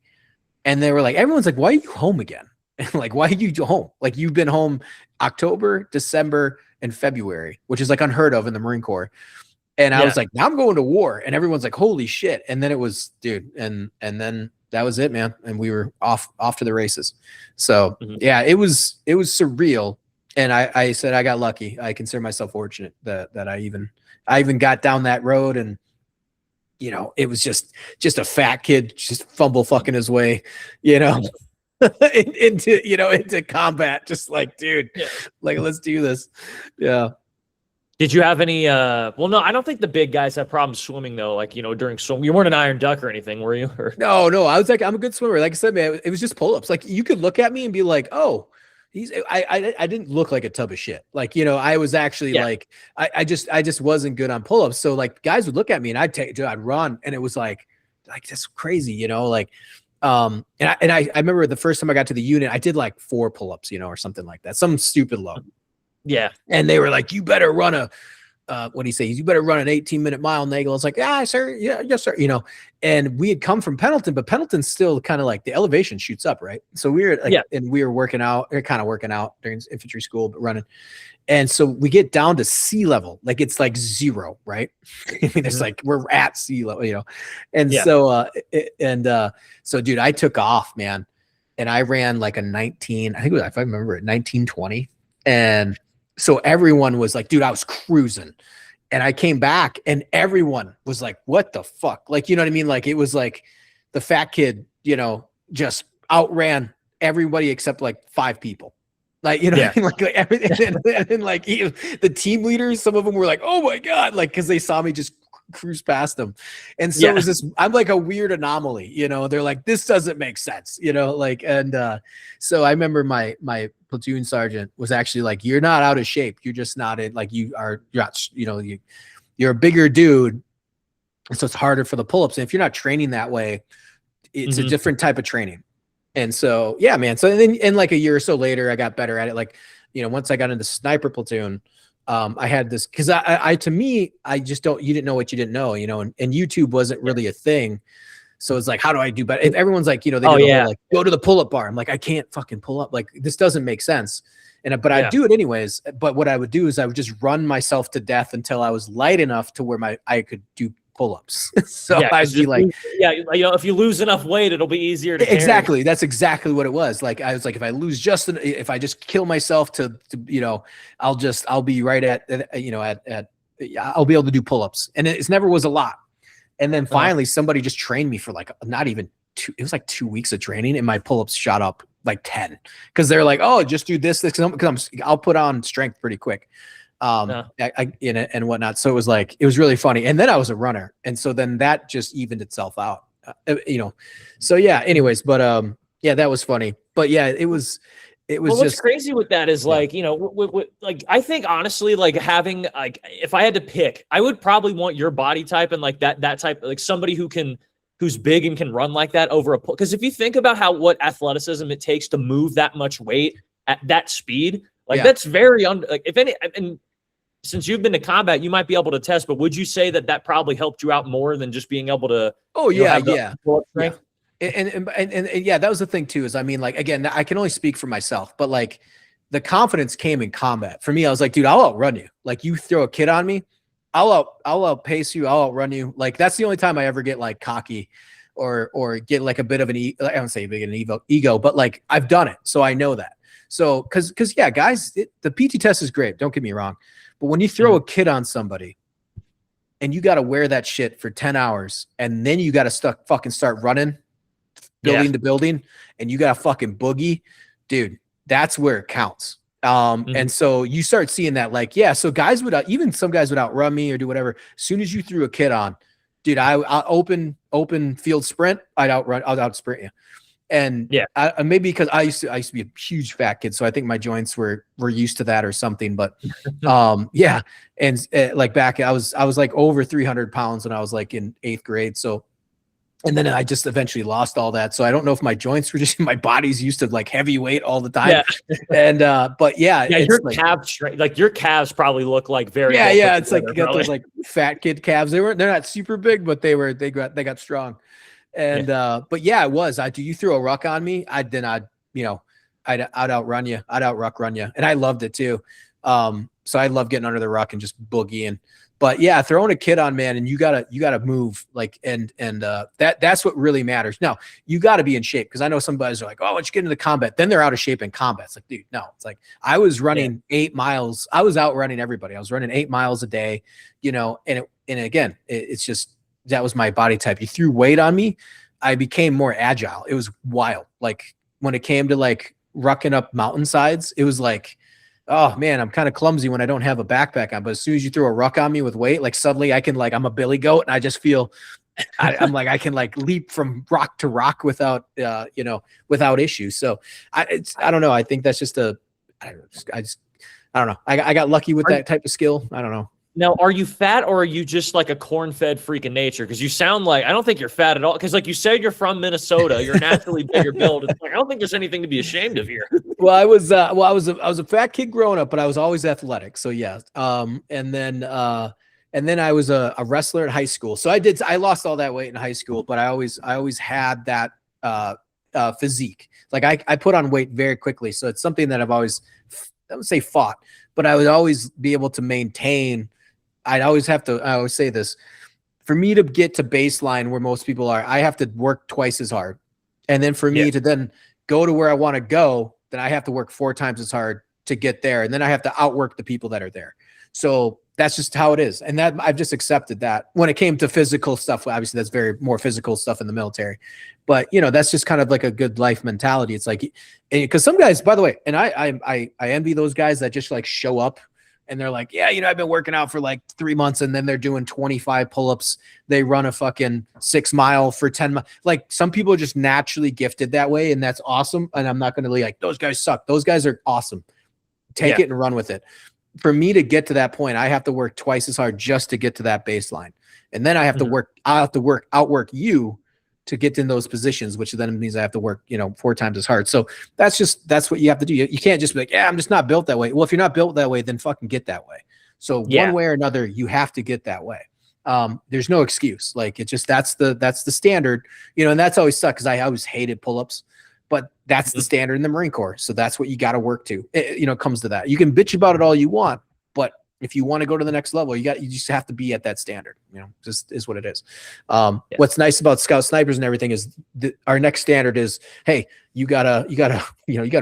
S6: And they were like, everyone's like, why are you home again? And like, why are you home? Like, you've been home October, December, and February, which is like unheard of in the Marine Corps. And I was like, now I'm going to war. And everyone's like, holy shit. And then it was, dude. And then that was it, man. And we were off to the races. So yeah, it was surreal. And I said, I got lucky. I consider myself fortunate that I even got down that road. And it was just a fat kid just fumble fucking his way, into combat. Just like, dude, like, let's do this. Yeah.
S5: Did you have any, well, no, I don't think the big guys have problems swimming though. Like, during swim, you weren't an iron duck or anything, were you? Or...
S6: No, I was like, I'm a good swimmer. Like I said, man, it was just pull-ups. Like, you could look at me and be like, oh, I didn't look like a tub of shit. Like, I was actually like, I just wasn't good on pull-ups. So like, guys would look at me and I'd run, and it was like that's crazy, like, and I remember the first time I got to the unit, I did like 4 pull-ups, or something like that, some stupid low.
S5: Yeah. And
S6: they were like, you better run what do you say? You better run an 18-minute mile, Nagel. It's like, yeah, sir. Yeah, yes, sir. And we had come from Pendleton, but Pendleton's still kind of like the elevation shoots up, right? So we were like, and we were working out during infantry school, but running. And so we get down to sea level, like it's like 0, right? I mean, it's like we're at sea level, And so, so dude, I took off, man, and I ran like a 19. I think it was, if I remember it, 19:20, and so everyone was like, dude, I was cruising. And I came back and everyone was like, what the fuck? Like, you know what I mean? Like, it was like the fat kid, you know, just outran everybody except like 5 people. Like, you know,
S5: Yeah.
S6: what I mean? Like everything. And like the team leaders, some of them were like, oh my God, like, cause they saw me just cruise past them. And so it was this, I'm like a weird anomaly, you know, they're like, this doesn't make sense, you know, like, and so I remember my platoon sergeant was actually like, you're not out of shape. You're just not in, like, you're not, you know, you're a bigger dude. So it's harder for the pull-ups. And if you're not training that way, it's a different type of training. And so, yeah, man. So then, and like a year or so later, I got better at it. Like, you know, once I got into sniper platoon, I had this, cause I, to me, I just don't, you didn't know what you didn't know, you know, and YouTube wasn't really a thing. So it's like, how do I do better? If everyone's like, you know, they do the whole, like, go to the pull-up bar. I'm like, I can't fucking pull up. Like, this doesn't make sense. And, but I'd do it anyways. But what I would do is I would just run myself to death until I was light enough to where I could do pull-ups. So I'd be like,
S5: you know, if you lose enough weight, it'll be easier to
S6: exactly
S5: carry.
S6: That's exactly what it was. Like, I was like, if I lose if I just kill myself to you know, I'll be right at you know, I'll be able to do pull-ups. And it never was a lot. And then finally somebody just trained me for like not even it was like 2 weeks of training, and my pull-ups shot up like 10 because they're like, oh, just do this because I'll put on strength pretty quick. And whatnot. So it was really funny. And then I was a runner. And so then that just evened itself out, you know? So yeah, anyways, but, yeah, that was funny, but yeah, it was
S5: What's
S6: just
S5: crazy with that is like, you know, like, I think honestly, like having, like, if I had to pick, I would probably want your body type and like that type, like somebody who's big and can run like that over a pull. Cause if you think about what athleticism it takes to move that much weight at that speed, like that's very, like if any, and since you've been to combat, you might be able to test, but would you say that probably helped you out more than just being able to?
S6: Oh yeah,
S5: yeah.
S6: And yeah, that was the thing too, is, I mean, like, again, I can only speak for myself, but like the confidence came in combat. For me, I was like, dude, I'll outrun you. Like, you throw a kid on me, I'll outpace you. I'll outrun you. Like, that's the only time I ever get like cocky or get like a bit of I don't say big an ego, but like I've done it. So I know that. So, cause yeah, guys, the PT test is great. Don't get me wrong. But when you throw a kid on somebody and you got to wear that shit for 10 hours and then you got to fucking start running, building to building, and you got to fucking boogie, dude, that's where it counts. And so you start seeing that, like, yeah, so guys would, even some guys would outrun me or do whatever. As soon as you threw a kid on, dude, I open field sprint, I'll out sprint you. And maybe because I used to be a huge fat kid, so I think my joints were used to that or something. But yeah, and like back, I was like over 300 pounds when I was like in 8th grade. So, and then I just eventually lost all that. So I don't know if my joints were just my body's used to like heavy weight all the time. Yeah. And but yeah,
S5: your calves, like your calves probably look like very
S6: it's like you got those like fat kid calves. They're not super big, but they got strong. And but yeah, it was. You threw a ruck on me, I'd outrun you, I'd outruck run you, and I loved it too. So I love getting under the ruck and just boogieing. But yeah, throwing a kid on, man, and you gotta move, like, and that's what really matters. Now you gotta be in shape, because I know some guys are like, oh, once you get into the combat, then they're out of shape in combat. It's like, dude, no. It's like I was running 8 miles. I was outrunning everybody. I was running 8 miles a day, you know. And again, it's just, that was my body type. You threw weight on me, I became more agile. It was wild. Like when it came to like rucking up mountainsides, it was like, oh man, I'm kind of clumsy when I don't have a backpack on. But as soon as you throw a ruck on me with weight, like suddenly I can, like, I'm a billy goat, and I just feel I'm like, I can like leap from rock to rock without without issue. So I don't know. I think that's just I don't know. I got lucky with that type of skill. I don't know.
S5: Now, are you fat, or are you just like a corn-fed freak of nature? Because you sound like, I don't think you're fat at all. Because like you said, you're from Minnesota. You're naturally bigger build. It's like, I don't think there's anything to be ashamed of here.
S6: Well, I was a fat kid growing up, but I was always athletic. So yeah. And then I was a wrestler in high school. So I lost all that weight in high school, but I always had that physique. Like I put on weight very quickly. So it's something that I've always, I would say fought, but I would always be able to maintain. I always say this, for me to get to baseline where most people are, I have to work twice as hard. And then for me to then go to where I want to go, then I have to work 4 times as hard to get there. And then I have to outwork the people that are there. So that's just how it is. And that I've just accepted that. When it came to physical stuff, obviously that's very more physical stuff in the military. But you know, that's just kind of like a good life mentality. It's like, because some guys, by the way, and I envy those guys that just like show up and they're like, yeah, you know, I've been working out for like 3 months, and then they're doing 25 pull-ups. They run a fucking 6 mile for 10 miles. Like, some people are just naturally gifted that way, and that's awesome. And I'm not going to be like, those guys suck. Those guys are awesome. Take it and run with it. For me to get to that point, I have to work twice as hard just to get to that baseline. And then I have to outwork you to get in those positions, which then means I have to work, you know, 4 times as hard. So that's what you have to do. You can't just be like, yeah, I'm just not built that way. Well, if you're not built that way, then fucking get that way. So one way or another, you have to get that way. There's no excuse. Like, it just, that's the standard, you know, and that's always sucked because I always hated pull-ups, but that's the standard in the Marine Corps. So that's what you got to work to. You know, it comes to that. You can bitch about it all you want, but if you want to go to the next level, you just have to be at that standard, you know, just is what it is. What's nice about Scout Snipers and everything is our next standard is, hey, you gotta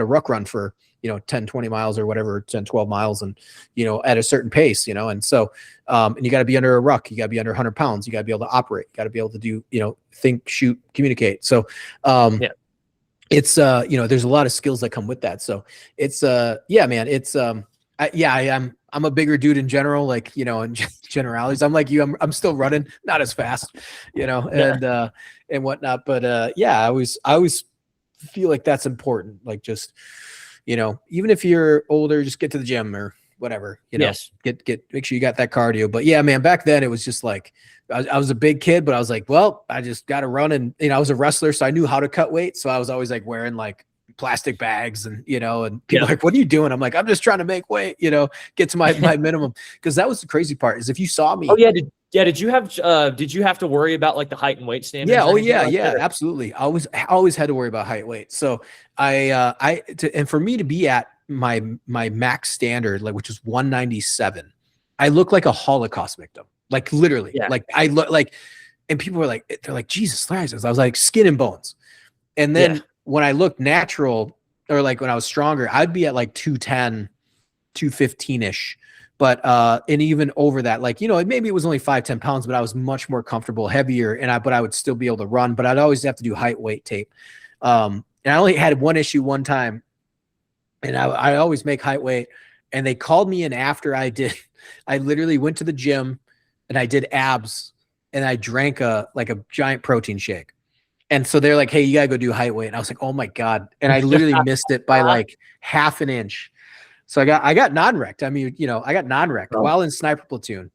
S6: ruck run for, you know, 10, 20 miles or whatever, 10, 12 miles. And, you know, at a certain pace, you know, and so, and you got to be under a ruck, you got to be under 100 pounds, you got to be able to operate, you got to be able to do, you know, think, shoot, communicate. So, it's, you know, there's a lot of skills that come with that. So it's, yeah, man, it's, I'm a bigger dude in general, like, you know, in generalities. I'm like you, I'm still running, not as fast, you know, and whatnot. But yeah, I always feel like that's important. Like, just, you know, even if you're older, just get to the gym or whatever, you know, make sure you got that cardio. But yeah, man, back then it was just like, I was a big kid, but I was like, well, I just got to run. And, you know, I was a wrestler, so I knew how to cut weight. So I was always like wearing like plastic bags, and, you know, and people are like, what are you doing? I'm like, I'm just trying to make weight, you know, get to my minimum. Cause that was the crazy part, is if you saw me.
S5: Oh yeah. Did you have to worry about like the height and weight standards?
S6: Yeah. Oh yeah. Yeah, absolutely. I always had to worry about height, weight. So and for me to be at my max standard, like, which is 197, I look like a Holocaust victim. Like, literally, like I look like, and people were like, they're like, Jesus Christ. I was like skin and bones. And then when I looked natural, or like when I was stronger, I'd be at like 210, 215 ish. But, and even over that, like, you know, maybe it was only 5-10 pounds, but I was much more comfortable, heavier. But I would still be able to run, but I'd always have to do height weight tape. And I only had one issue one time, and I always make height weight, and they called me in after I literally went to the gym and I did abs, and I drank a giant protein shake. And so they're like, hey, you gotta go do height weight. And I was like, oh my God. And I literally missed it by like half an inch. So I got non-wrecked. I mean, you know, I got non-wrecked while in sniper platoon,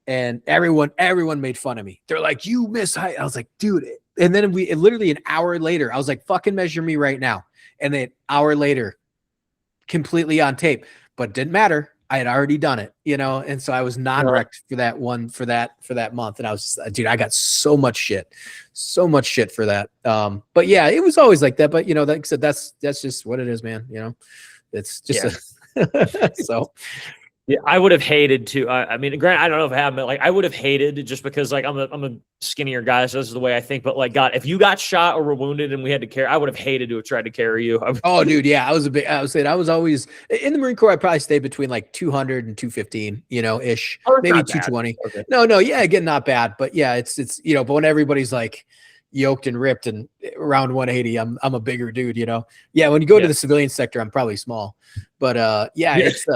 S6: and everyone made fun of me. They're like, you miss height. I was like, dude. And then literally an hour later, I was like, fucking measure me right now. And then an hour later, completely on tape, but it didn't matter. I had already done it, you know? And so I was non-wrecked for that month. And I was, dude, I got so much shit for that. But yeah, it was always like that. But, you know, like I said, that's just what it is, man. You know, it's just, so.
S5: Yeah, I would have hated to. I mean, granted, I don't know if it happened, but like, I would have hated, just because like I'm a skinnier guy, so this is the way I think. But like, God, if you got shot or were wounded and we had to carry, I would have hated to have tried to carry you.
S6: Oh, dude, yeah, I was always in the Marine Corps. I probably stayed between like 200 and 215, you know, ish, maybe 220. Okay. No, yeah, again, not bad, but yeah, it's you know, but when everybody's like yoked and ripped and around 180, I'm a bigger dude, you know. Yeah, when you go to the civilian sector, I'm probably small, but it's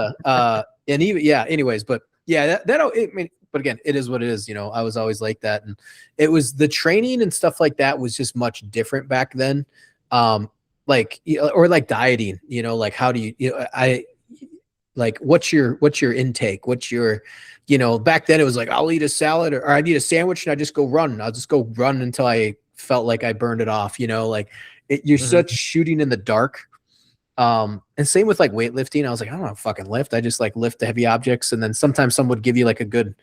S6: and even anyways, but yeah, but again, it is what it is, you know. I was always like that, and it was the training and stuff like that was just much different back then. Like, or like dieting, you know, like how do you like what's your intake? What's your, you know, back then it was like, I'll eat a salad or I need a sandwich and I just go run. I'll just go run until I felt like I burned it off, you know, like you're such shooting in the dark. And same with like weightlifting. I was like, I don't know, fucking lift. I just like lift the heavy objects. And then sometimes someone would give you like a good,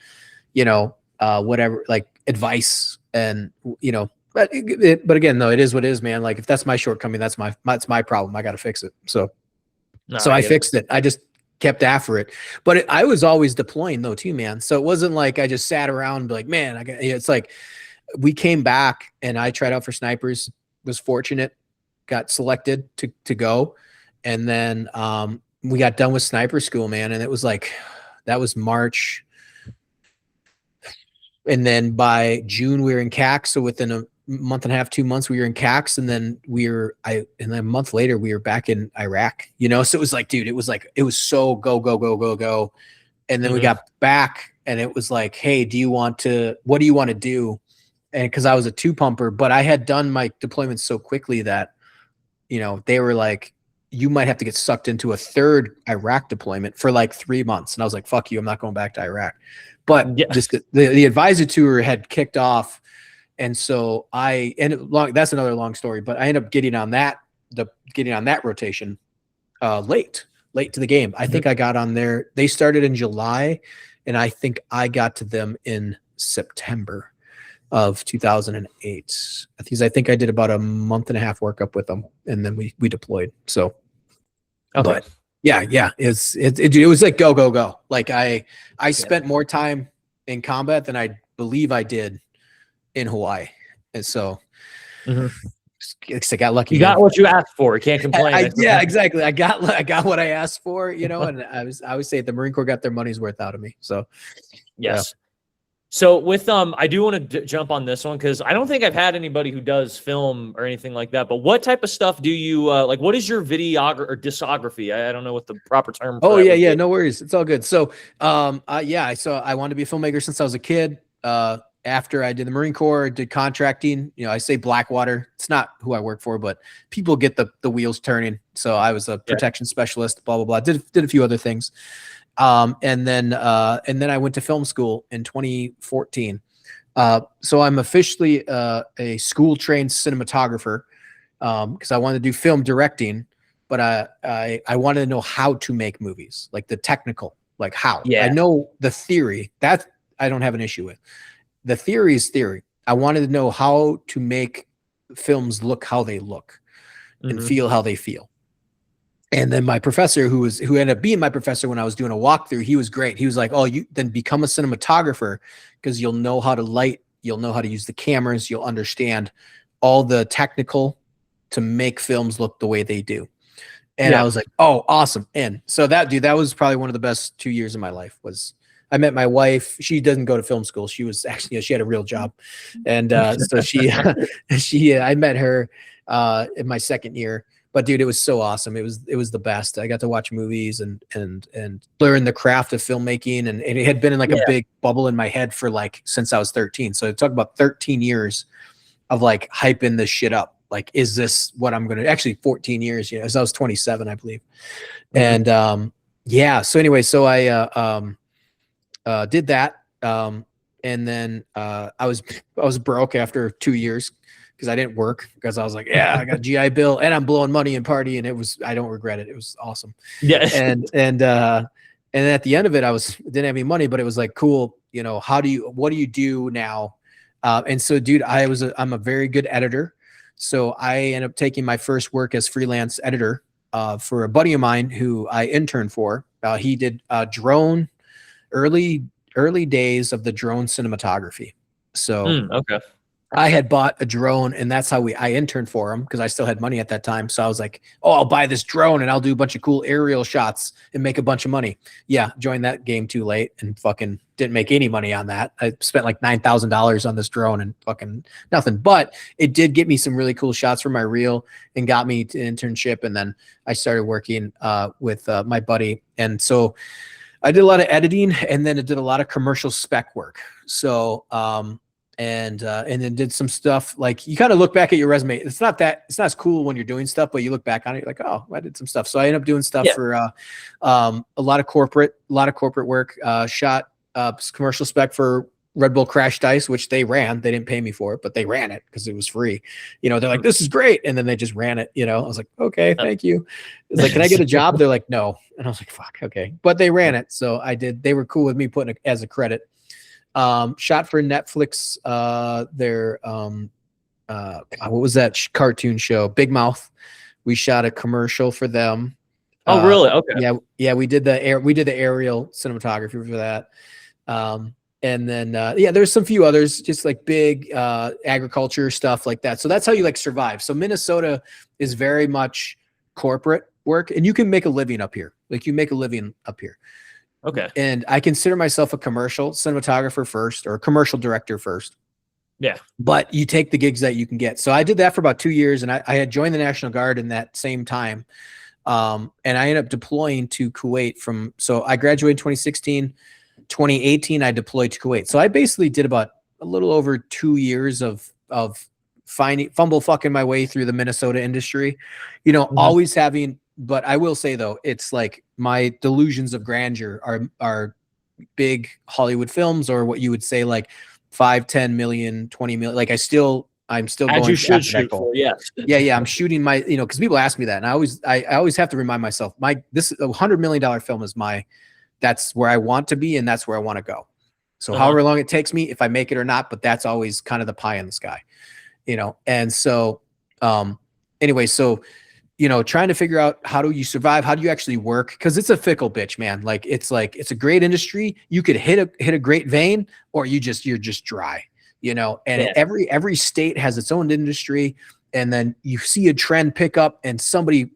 S6: you know, whatever, like advice, and, you know, but again, though, it is what it is, man. Like, if that's my shortcoming, that's my problem. I got to fix it. So I fixed it. I just kept after it, but I was always deploying though too, man. So it wasn't like I just sat around and be like, man, it's like we came back and I tried out for snipers, was fortunate, got selected to go. And then we got done with sniper school, man. And it was like, that was March And then by June we were in CAC. So within a month and a half, 2 months, we were in CACs, and then and then a month later we were back in Iraq, you know? So it was like, dude, it was so go, go, go, go, go. And then we got back and it was like, hey, what do you want to do? And cause I was a 2-pumper, but I had done my deployments so quickly that, you know, they were like, you might have to get sucked into a 3rd Iraq deployment for like 3 months. And I was like, fuck you, I'm not going back to Iraq. But the advisor tour had kicked off. And so that's another long story, but I ended up getting on that rotation late to the game. I think I got on there. They started in July, and I think I got to them in September of 2008. I think I did about a month and a half workup with them, and then we deployed. So, but yeah, it was like go, go, go. Like I spent more time in combat than I believe I did in Hawaii. And so I got lucky.
S5: You got what you asked for. You can't complain.
S6: Yeah, exactly. I got what I asked for, you know, and I always say the Marine Corps got their money's worth out of me. So
S5: yes. Yeah. So with I do want to jump on this one because I don't think I've had anybody who does film or anything like that. But what type of stuff do you like? What is your videography or discography? I don't know what the proper term.
S6: Oh yeah, no worries. It's all good. So I wanted to be a filmmaker since I was a kid. After I did the Marine Corps, did contracting. You know, I say Blackwater. It's not who I work for, but people get the wheels turning. So I was a protection specialist. Blah blah blah. Did a few other things. And then I went to film school in 2014. So I'm officially a school trained cinematographer because I wanted to do film directing, but I wanted to know how to make movies, like the technical, like how. I know the theory that I don't have an issue with. The theory is theory. I wanted to know how to make films look how they look and feel how they feel. And then my professor, who ended up being my professor when I was doing a walkthrough, he was great. He was like, "Oh, you then become a cinematographer because you'll know how to light, you'll know how to use the cameras, you'll understand all the technical to make films look the way they do." And I was like, "Oh, awesome!" And so that was probably one of the best 2 years of my life. Was I met my wife. She doesn't go to film school. She was actually, she had a real job, and so I met her in my second year. But dude, it was so awesome. It was the best. I got to watch movies and learn the craft of filmmaking, and it had been in like a big bubble in my head for like since I was 13. So it took about 13 years of like hyping this shit up. Like, is this what I'm gonna? Actually, 14 years. You know, as I was 27, I believe. And so anyway, so I did that, and then I was broke after 2 years. Because I didn't work, because I was like, yeah, I got GI Bill and I'm blowing money and party, and I don't regret it. It was awesome. Yeah. And at the end of it, didn't have any money, but it was like, cool. You know, what do you do now? And so, dude, I'm a very good editor. So I ended up taking my first work as freelance editor for a buddy of mine who I interned for. He did drone early days of the drone cinematography. So
S5: okay.
S6: I had bought a drone, and that's how I interned for him because I still had money at that time. So I was like, oh, I'll buy this drone and I'll do a bunch of cool aerial shots and make a bunch of money. Yeah, joined that game too late and fucking didn't make any money on that. I spent like $9,000 on this drone and fucking nothing. But it did get me some really cool shots for my reel and got me to internship. And then I started working with my buddy. And so I did a lot of editing, and then I did a lot of commercial spec work. So and then did some stuff. Like, you kind of look back at your resume. It's not as cool when you're doing stuff, but you look back on it, you're like, oh, I did some stuff. So I ended up doing stuff for a lot of corporate work. Shot commercial spec for Red Bull Crash Dice, which they ran. They didn't pay me for it, but they ran it because it was free. You know, they're like, this is great, and then they just ran it. You know, I was like, okay, thank you. It's like, can I get a job? They're like, no, and I was like, fuck, okay, but they ran it, so I did. They were cool with me putting it as a credit. Shot for Netflix, their what was that cartoon show, Big Mouth? We shot a commercial for them.
S5: Oh, really? Okay.
S6: Yeah, we did the aerial cinematography for that. And then there's some few others, just like big agriculture stuff like that. So that's how you like survive. So Minnesota is very much corporate work, and you can make a living up here. Like, you make a living up here.
S5: Okay.
S6: And I consider myself a commercial cinematographer first, or a commercial director first.
S5: Yeah.
S6: But you take the gigs that you can get. So I did that for about 2 years, and I had joined the National Guard in that same time. And I ended up deploying to Kuwait so I graduated in 2016. 2018, I deployed to Kuwait. So I basically did about a little over 2 years of fumble fucking my way through the Minnesota industry, always having, but I will say though, it's like my delusions of grandeur are big Hollywood films, or what you would say like 5, 10 million, 20 million. Like I'm still
S5: As
S6: going
S5: you should
S6: after that
S5: shoot
S6: goal.
S5: for, yes.
S6: Yeah. I'm shooting my, because people ask me that, and I always have to remind myself, this $100 million film is that's where I want to be, and that's where I want to go. So however long it takes me, if I make it or not, but that's always kind of the pie in the sky, And so, anyway, so, trying to figure out, how do you survive? How do you actually work? Cause it's a fickle bitch, man. Like, it's a great industry. You could hit a great vein, or you're just dry, and every state has its own industry. And then you see a trend pick up, and somebody,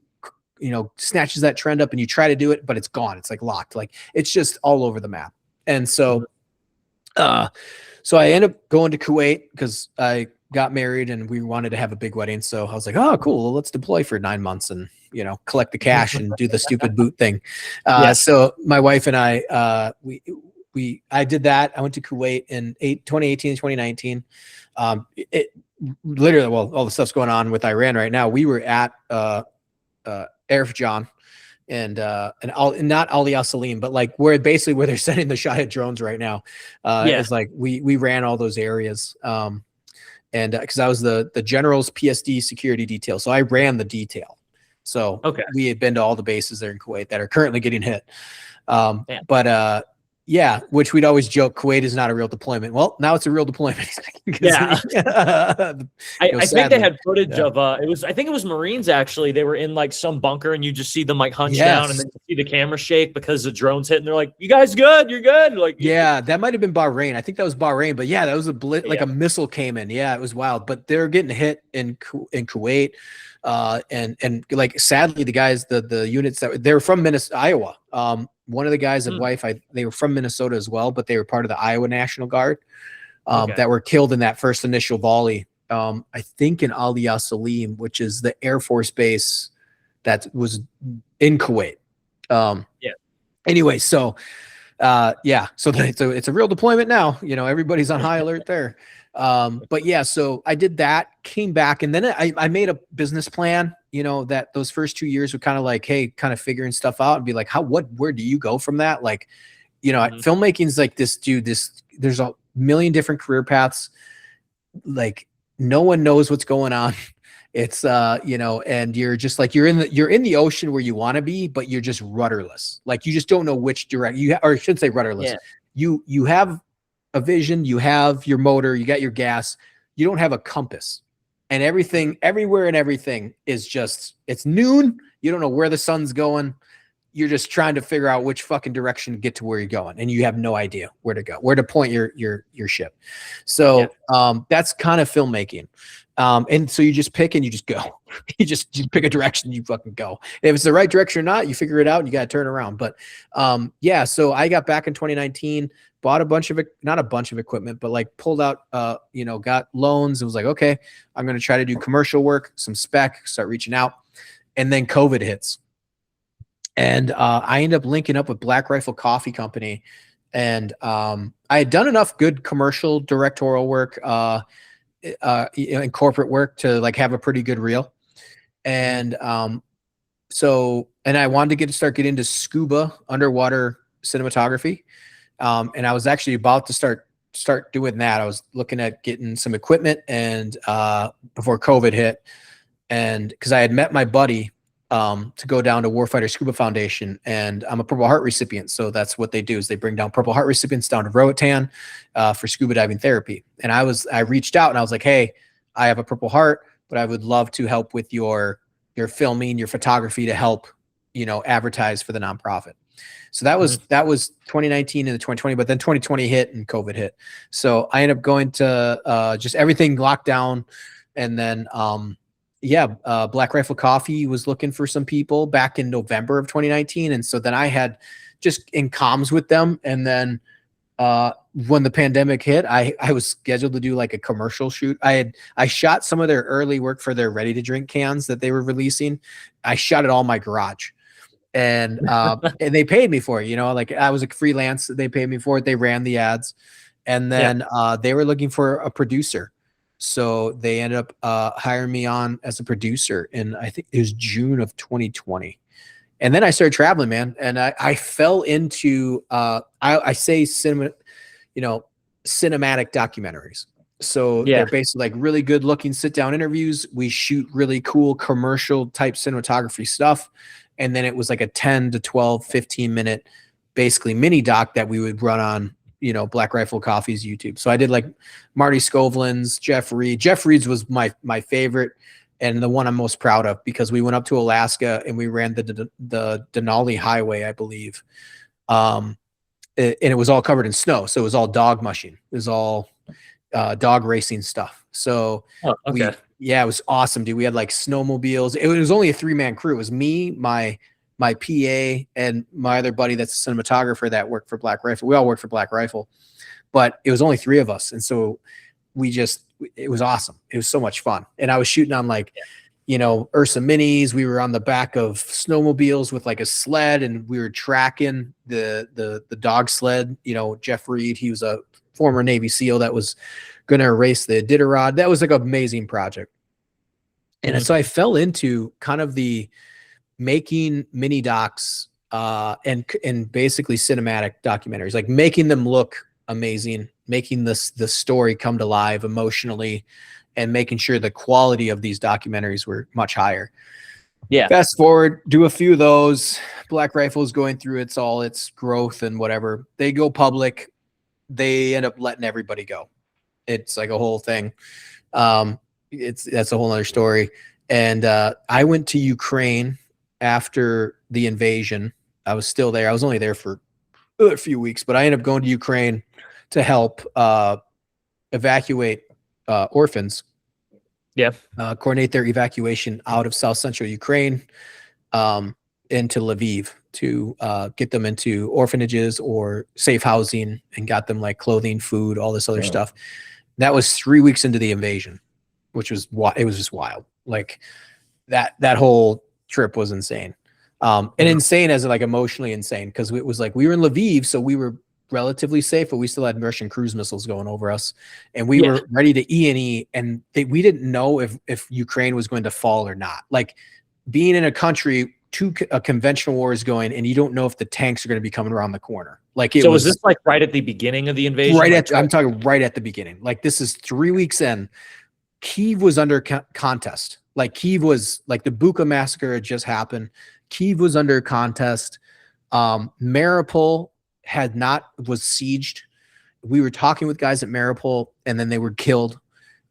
S6: snatches that trend up, and you try to do it, but it's gone. It's like locked. Like, it's just all over the map. And so, so I ended up going to Kuwait because I got married and we wanted to have a big wedding. So I was like, oh, cool. Well, let's deploy for 9 months and, collect the cash and do the stupid boot thing. So my wife and I, I did that. I went to Kuwait in 2018 and 2019. It literally, well, all the stuff's going on with Iran right now. We were at, Arif John and not Ali Al Salim, but like where they're sending the Shahed drones right now. It's like we ran all those areas. And because I was the general's PSD security detail, so I ran the detail. So we had been to all the bases there in Kuwait that are currently getting hit. Yeah, which we'd always joke, Kuwait is not a real deployment. Well, now it's a real deployment.
S5: Yeah. I think they had footage of I think it was Marines actually. They were in like some bunker, and you just see them like hunch down, and then you see the camera shake because the drone's hit, and they're like, "You guys good? You're good." Like,
S6: that might have been Bahrain. I think that was Bahrain, but that was like a missile came in. Yeah, it was wild. But they're getting hit in Kuwait. And like, sadly, the guys, the units they were from Iowa. One of the guys and wife, they were from Minnesota as well, but they were part of the Iowa National Guard that were killed in that first initial volley. I think in Ali Al Salim, which is the Air Force base that was in Kuwait. Anyway, so it's a real deployment now. Everybody's on high alert there. But so I did that, came back, and then I made a business plan, that those first 2 years were kind of like, hey, kind of figuring stuff out and be like, where do you go from that? Like, filmmaking is like there's a million different career paths. Like, no one knows what's going on. It's, and you're just like, you're in the ocean where you want to be, but you're just rudderless. Like, you just don't know which direction or I should say rudderless. Yeah. You have a vision, you have your motor, you got your gas, you don't have a compass, and everywhere and everything is just, it's noon. You don't know where the sun's going. You're just trying to figure out which fucking direction to get to where you're going. And you have no idea where to go, where to point your ship. So, that's kind of filmmaking. And so you just pick and you just go, you pick a direction, you fucking go. And if it's the right direction or not, you figure it out and you got to turn around. But, so I got back in 2019, bought not a bunch of equipment, but like pulled out, got loans and was like, okay, I'm going to try to do commercial work, some spec, start reaching out. And then COVID hits. And, I ended up linking up with Black Rifle Coffee Company. And, I had done enough good commercial directorial work, in corporate work to like have a pretty good reel. And, and I wanted to start getting into scuba underwater cinematography. And I was actually about to start doing that. I was looking at getting some equipment and, before COVID hit, and cause I had met my buddy, to go down to Warfighter Scuba Foundation, and I'm a Purple Heart recipient. So that's what they do, is they bring down Purple Heart recipients down to Roatan, for scuba diving therapy. And I reached out and I was like, hey, I have a Purple Heart, but I would love to help with your filming, your photography to help, advertise for the nonprofit. So that was 2019 into 2020, but then 2020 hit and COVID hit. So I ended up going to, just everything locked down. And then, Black Rifle Coffee was looking for some people back in November of 2019. And so then I had just in comms with them. And then when the pandemic hit, I was scheduled to do like a commercial shoot. I shot some of their early work for their ready to drink cans that they were releasing. I shot it all in my garage. And and they paid me for it, like I was a freelance. They paid me for it. They ran the ads. And then they were looking for a producer. So they ended up hiring me on as a producer in, I think it was June of 2020. And then I started traveling, man. And I fell into, I say cinematic documentaries. So they're basically like really good looking sit down interviews. We shoot really cool commercial type cinematography stuff. And then it was like a 10 to 12, 15 minute, basically mini doc that we would run on, Black Rifle Coffee's YouTube. So I did like Marty Skovlin's, Jeff Reed. Jeff Reed's was my favorite and the one I'm most proud of, because we went up to Alaska and we ran the Denali Highway, I believe. And it was all covered in snow. So it was all dog mushing. It was all dog racing stuff. So it was awesome, dude. We had like snowmobiles. It was only a 3-man crew. It was me, my PA, and my other buddy that's a cinematographer that worked for Black Rifle. We all worked for Black Rifle, but it was only 3 of us. And so it was awesome. It was so much fun. And I was shooting on like, Ursa Minis. We were on the back of snowmobiles with like a sled, and we were tracking the dog sled. Jeff Reed, he was a former Navy SEAL that was going to erase the Iditarod. That was like an amazing project. And so I fell into kind of the making mini docs and basically cinematic documentaries, like making them look amazing, making the story come to life emotionally, and making sure the quality of these documentaries were much higher. Yeah. Fast forward, do a few of those. Black Rifle is going through its growth and whatever. They go public. They end up letting everybody go. It's like a whole thing. That's a whole other story. And I went to Ukraine after the invasion. I was still there. I was only there for a few weeks, but I ended up going to Ukraine to help evacuate orphans. Yeah. Coordinate their evacuation out of South Central Ukraine into Lviv to get them into orphanages or safe housing, and got them like clothing, food, all this other stuff. That was 3 weeks into the invasion, which was it was just wild. Like that whole trip was insane. And insane as like emotionally insane, because it was like we were in Lviv, so we were relatively safe, but we still had Russian cruise missiles going over us, and we were ready to E&E, and we didn't know if Ukraine was going to fall or not. Like being in a country, a conventional war is going, and you don't know if the tanks are going to be coming around the corner. Like was this like right at the beginning of the invasion? I'm talking right at the beginning. Like this is 3 weeks in. Kyiv was under contest. Like Kyiv was like the Bucha massacre had just happened. Kyiv was under contest. Mariupol was sieged. We were talking with guys at Mariupol, and then they were killed.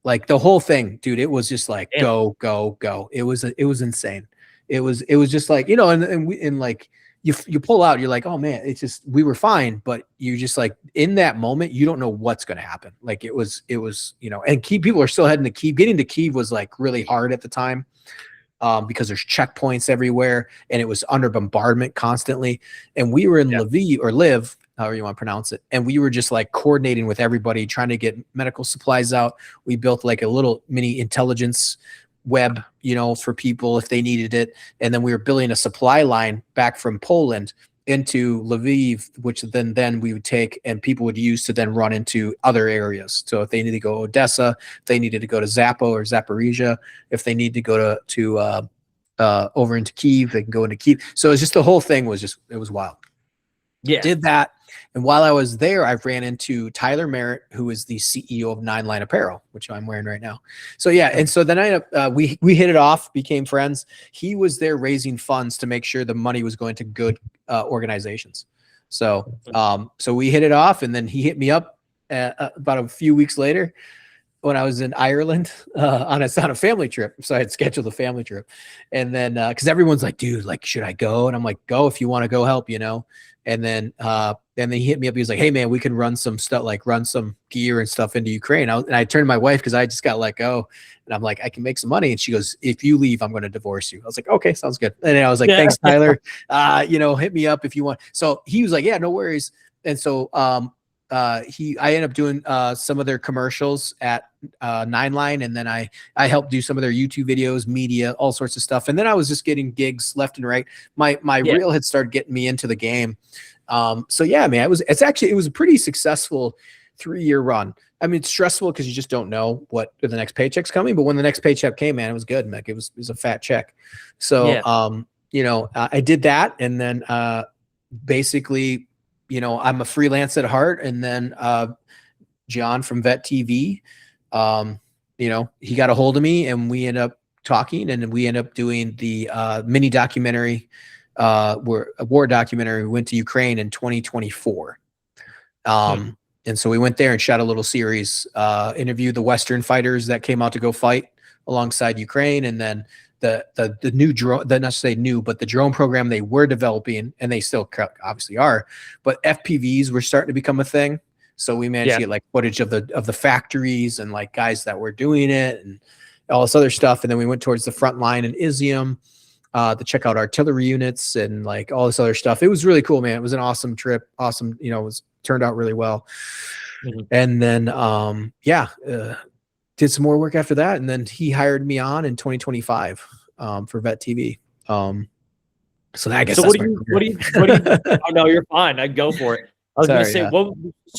S6: Like the whole thing, dude, it was just like go, go, go. It was insane. It was just like, and like you pull out, you're like, oh man, it's just, we were fine, but you just like in that moment, you don't know what's going to happen. Like it was, and people are still heading to Kyiv. Getting to Kyiv was like really hard at the time. Because there's checkpoints everywhere, and it was under bombardment constantly. And we were in Lviv, or Liv, however you want to pronounce it. And we were just like coordinating with everybody, trying to get medical supplies out. We built like a little mini intelligence web, for people if they needed it. And then we were building a supply line back from Poland into Lviv, which then we would take and people would use to then run into other areas. So if they needed to go to Odessa, if they needed to go to Zapo or Zaporizhia, if they need to go to over into Kyiv, they can go into Kyiv. So it's just, the whole thing was just, it was wild. Yeah. Did that. And while I was there, I ran into Tyler Merritt, who is the CEO of 9 Line Apparel, which I'm wearing right now. So yeah, and so then we hit it off, became friends. He was there raising funds to make sure the money was going to good organizations. So so we hit it off, and then he hit me up about a few weeks later when I was in Ireland on a family trip. So I had scheduled a family trip, and then because everyone's like, dude, like, should I go? And I'm like, go if you want to go help, And then he hit me up. He was like, "Hey man, we can run some stuff, like run some gear and stuff into Ukraine." And I turned to my wife because I just got let go, and I'm like, "I can make some money." And she goes, "If you leave, I'm going to divorce you." I was like, "Okay, sounds good." And then I was like, "Thanks, Tyler. Hit me up if you want." So he was like, "Yeah, no worries." And so I ended up doing some of their commercials at Nine Line, and then I helped do some of their YouTube videos, media, all sorts of stuff. And then I was just getting gigs left and right. My reel had started getting me into the game. So yeah, man, it was a pretty successful 3-year run. I mean, it's stressful because you just don't know what the next paycheck's coming, but when the next paycheck came, man, it was good, Mick. It was a fat check. So I did that, and then basically, I'm a freelance at heart. And then John from Vet TV, he got a hold of me, and we ended up talking, and we ended up doing the mini documentary, a war documentary. We went to Ukraine in 2024. And so we went there and shot a little series, interviewed the Western fighters that came out to go fight alongside Ukraine. And then the new drone, not to say new, but the drone program they were developing, and they still obviously are, but FPVs were starting to become a thing. So we managed to get like footage of the factories and like guys that were doing it and all this other stuff. And then we went towards the front line in Izium to check out artillery units and like all this other stuff. It was really cool, man. It was an awesome trip. Awesome. It turned out really well. And then, did some more work after that. And then he hired me on in 2025 for Vet TV. So I guess.
S5: So what do you? Oh no, you're fine. I'd go for it. I was gonna say,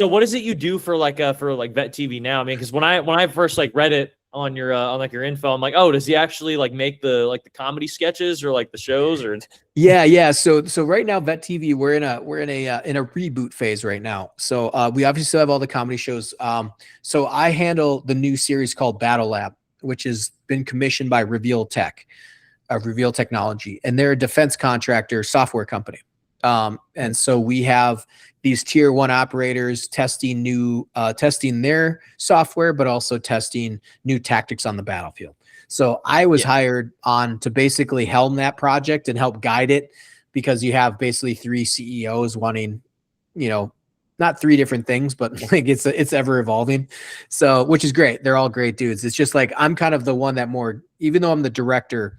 S5: what is it you do for Vet TV now? I mean, because when I first read it on your your info, I'm like, oh, does he actually make the comedy sketches or the shows or?
S6: Yeah. So right now, Vet TV, we're in a reboot phase right now. So we obviously still have all the comedy shows. So I handle the new series called Battle Lab, which has been commissioned by Reveal Technology, and they're a defense contractor software company. And so we have these tier 1 operators testing their software, but also testing new tactics on the battlefield. So I was hired on to basically helm that project and help guide it, because you have basically 3 CEOs wanting, not 3 different things, but it's ever evolving. So, which is great. They're all great dudes. It's just I'm kind of the one that even though I'm the director,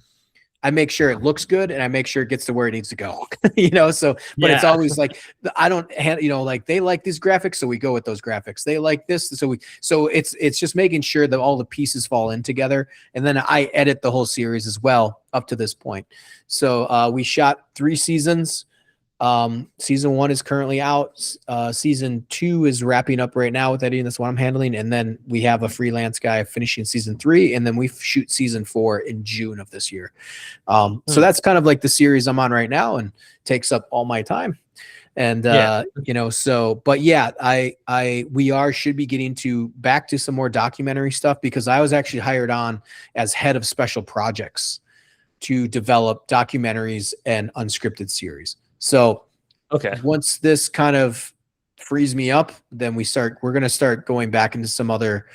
S6: I make sure it looks good and I make sure it gets to where it needs to go, but it's always I don't they like these graphics, so we go with those graphics. They like this. So it's just making sure that all the pieces fall in together. And then I edit the whole series as well up to this point. So we shot 3 seasons. Season 1 is currently out. Season 2 is wrapping up right now with editing. That's what I'm handling. And then we have a freelance guy finishing season 3, and then we shoot season 4 in June of this year. So that's kind of the series I'm on right now, and takes up all my time. And we should be getting back to some more documentary stuff, because I was actually hired on as head of special projects to develop documentaries and unscripted series. So once this kind of frees me up, then we're going to start going back into some other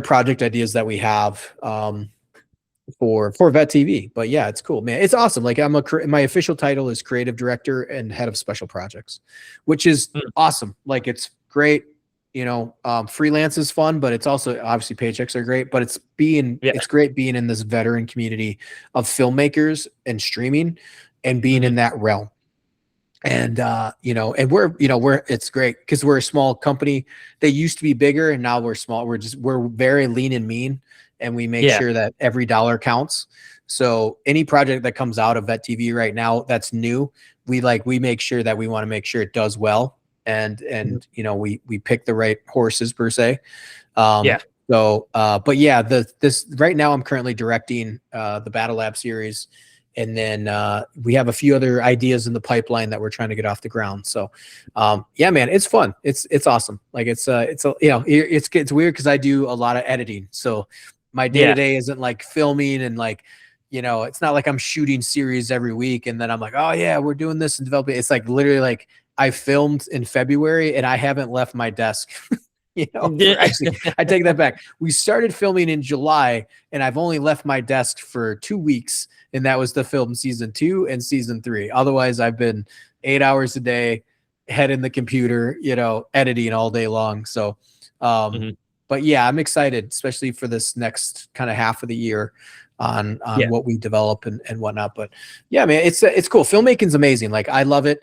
S6: project ideas that we have for Vet TV. But yeah, it's cool, man. It's awesome. My official title is creative director and head of special projects, which is awesome. It's great. Freelance is fun, but it's also obviously paychecks are great, but it's great being in this veteran community of filmmakers and streaming and being in that realm. And, and it's great because we're a small company. They used to be bigger, and now we're small. We're very lean and mean, and we make sure that every dollar counts. So any project that comes out of Vet TV right now, that's new. We make sure that we want to make sure it does well. And we pick the right horses per se. So, but yeah, this right now I'm currently directing the Battle Lab series. And then we have a few other ideas in the pipeline that we're trying to get off the ground. So, yeah, man, it's fun. It's awesome. It's weird because I do a lot of editing. So my day to day isn't filming and it's not like I'm shooting series every week and then I'm like, oh yeah, we're doing this and developing. It's literally I filmed in February and I haven't left my desk. Actually, I take that back. We started filming in July and I've only left my desk for 2 weeks, and that was to film season 2 and season 3. Otherwise, I've been 8 hours a day, head in the computer, editing all day long. So, but yeah, I'm excited, especially for this next kind of half of the year on what we develop and whatnot. But yeah, man, it's cool. Filmmaking's amazing. Like, I love it.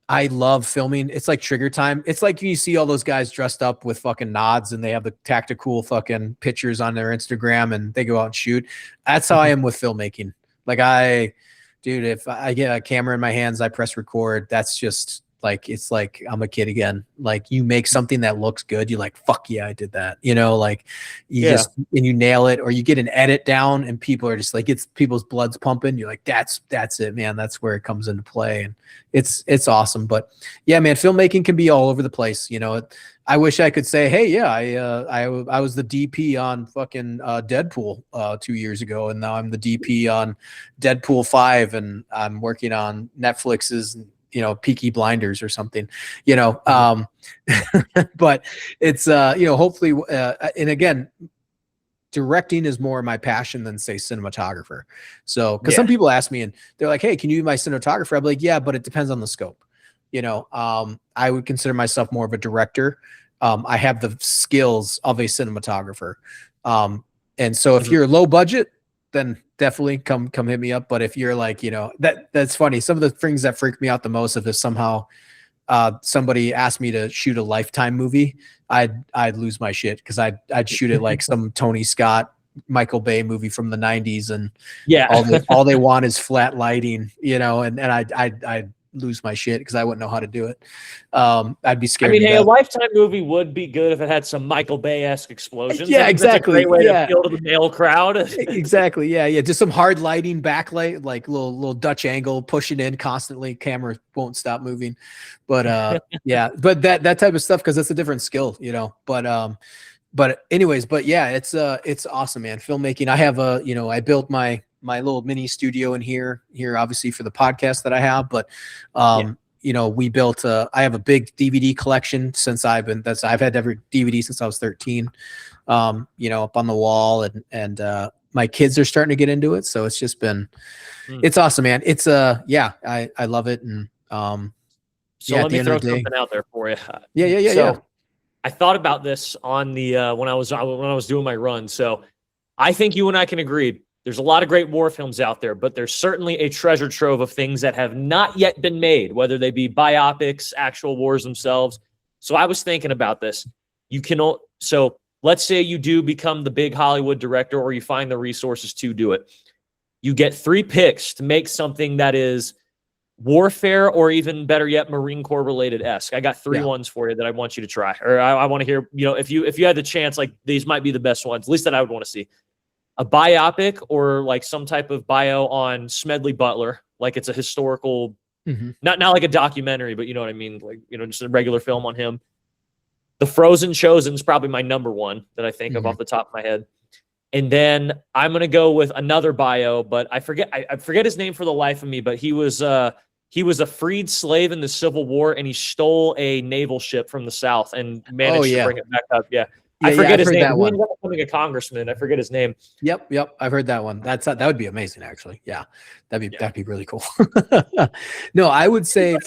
S6: I love filming. It's like trigger time. It's like you see all those guys dressed up with fucking nods and they have the tactical fucking pictures on their Instagram and they go out and shoot. That's how I am with filmmaking. Like, dude, if I get a camera in my hands, I press record. That's just like, it's like I'm a kid again. Like, you make something that looks good, you're like, fuck yeah, I did that. Like you just, and you nail it, or you get an edit down and people are just like, it's people's blood's pumping. You're like, that's it, man. That's where it comes into play. And it's awesome. But yeah, man, filmmaking can be all over the place. I wish I could say, hey, yeah, I was the DP on fucking Deadpool 2 years ago, and now I'm the DP on Deadpool 5, and I'm working on Netflix's Peaky Blinders or something, but it's hopefully and again, directing is more my passion than, say, cinematographer. So because some people ask me and they're like, hey, can you be my cinematographer? I'm like, yeah, but it depends on the scope. I would consider myself more of a director. I have the skills of a cinematographer. And so if you're low budget, then definitely come hit me up. But if you're like, that's funny. Some of the things that freak me out the most, if somehow somebody asked me to shoot a Lifetime movie, I'd lose my shit, because I'd shoot it like some Tony Scott, Michael Bay movie from the 90s, and all they want is flat lighting, and I'd lose my shit because I wouldn't know how to do it. I'd be scared.
S5: I mean, hey, a Lifetime movie would be good if it had some Michael Bay-esque explosions.
S6: Yeah, exactly.
S5: That's a great way to appeal to the male crowd.
S6: Exactly. Yeah. Just some hard lighting, backlight, like little Dutch angle, pushing in constantly. Camera won't stop moving. But yeah, but that type of stuff, because it's a different skill, But anyways, but yeah, it's awesome, man. Filmmaking. I have I built my little mini studio in here obviously for the podcast that I have, but we built I have a big DVD collection since I've had every DVD since I was 13, up on the wall, and my kids are starting to get into it. So it's just been, it's awesome, man. It's I love it. And
S5: so let me throw something out there for you.
S6: Yeah.
S5: I thought about this on the when I was doing my run. So I think you and I can agree, there's a lot of great war films out there, but there's certainly a treasure trove of things that have not yet been made, whether they be biopics, actual wars themselves. So I was thinking about this. So let's say you do become the big Hollywood director, or you find the resources to do it. You get 3 picks to make something that is warfare, or even better yet, Marine Corps related-esque. I got 3 ones for you that I want you to try, or I want to hear, if you had the chance, like, these might be the best ones, at least that I would want to see. A biopic, or like some type of bio on Smedley Butler, like it's a historical, not like a documentary, but you know what I mean, like, just a regular film on him. The Frozen Chosen is probably my number 1 that I think of off the top of my head. And then I'm gonna go with another bio, but I forget his name for the life of me. But he was a freed slave in the Civil War, and he stole a naval ship from the South and managed to bring it back up. Yeah. I forget his name. He ended up becoming a congressman. I forget his name.
S6: Yep. I've heard that one. That would be amazing, actually. Yeah, that'd be really cool. No, I would say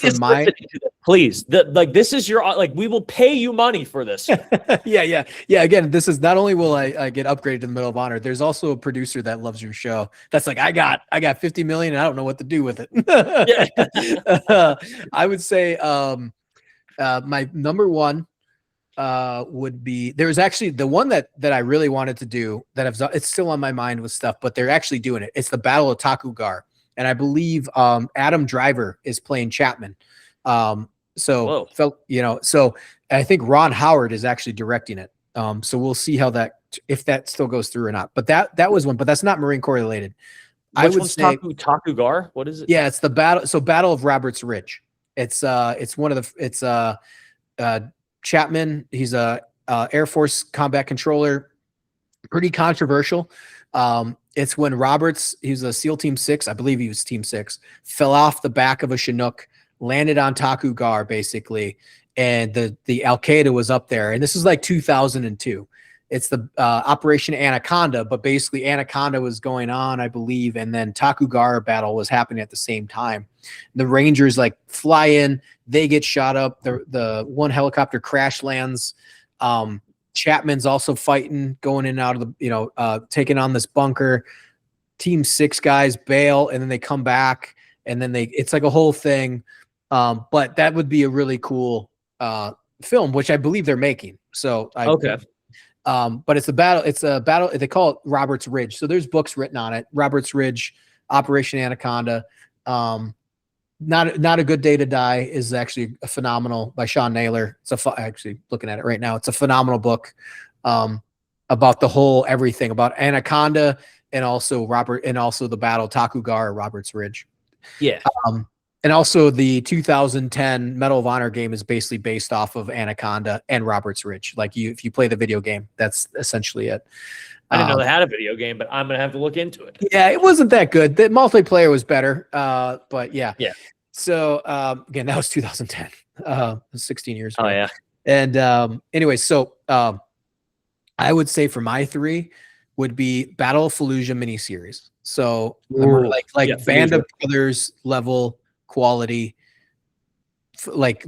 S5: please, this is your, we will pay you money for this.
S6: Yeah. Again, this is not only will I get upgraded to the Medal of Honor. There's also a producer that loves your show. That's like, I got 50 million and I don't know what to do with it. I would say my number 1 would be, there's actually the one that I really wanted to do it's still on my mind with stuff, but they're actually doing it. It's the Battle of Takugar, and I believe Adam Driver is playing Chapman. So I think Ron Howard is actually directing it. So we'll see if that still goes through or not. But that was one, but that's not Marine Corps related.
S5: Which one's Takugar? What is it?
S6: Yeah, it's the battle. So Battle of Roberts Ridge. It's one of the Chapman, he's a Air Force combat controller, pretty controversial. It's when Roberts, he was a SEAL Team 6, I believe he was Team 6, fell off the back of a Chinook, landed on Takugar basically, and the Al Qaeda was up there, and this is like 2002, It's the Operation Anaconda, but basically Anaconda was going on, I believe, and then Takugara battle was happening at the same time. The Rangers like fly in, they get shot up. The one helicopter crash lands. Chapman's also fighting, going in and out of the, taking on this bunker. Team 6 guys bail, and then they come back, and then it's like a whole thing. But that would be a really cool film, which I believe they're making. So
S5: Okay.
S6: but it's a battle. They call it Robert's Ridge. So there's books written on it. Robert's Ridge, Operation Anaconda. Not a Good Day to Die is actually a phenomenal by Sean Naylor. It's actually looking at it right now. It's a phenomenal book about the whole everything about Anaconda and also the battle Takugara, Robert's Ridge.
S5: Yeah.
S6: And also the 2010 Medal of Honor game is basically based off of Anaconda and Robert's Ridge. Like if you play the video game, that's essentially it.
S5: I didn't know they had a video game, but I'm gonna have to look into it.
S6: Yeah, it wasn't that good. The multiplayer was better. But yeah.
S5: Yeah.
S6: So again, that was 2010. 16 years ago.
S5: Oh yeah.
S6: And anyway, so I would say for my 3 would be Battle of Fallujah miniseries. So like Band of Brothers level quality, and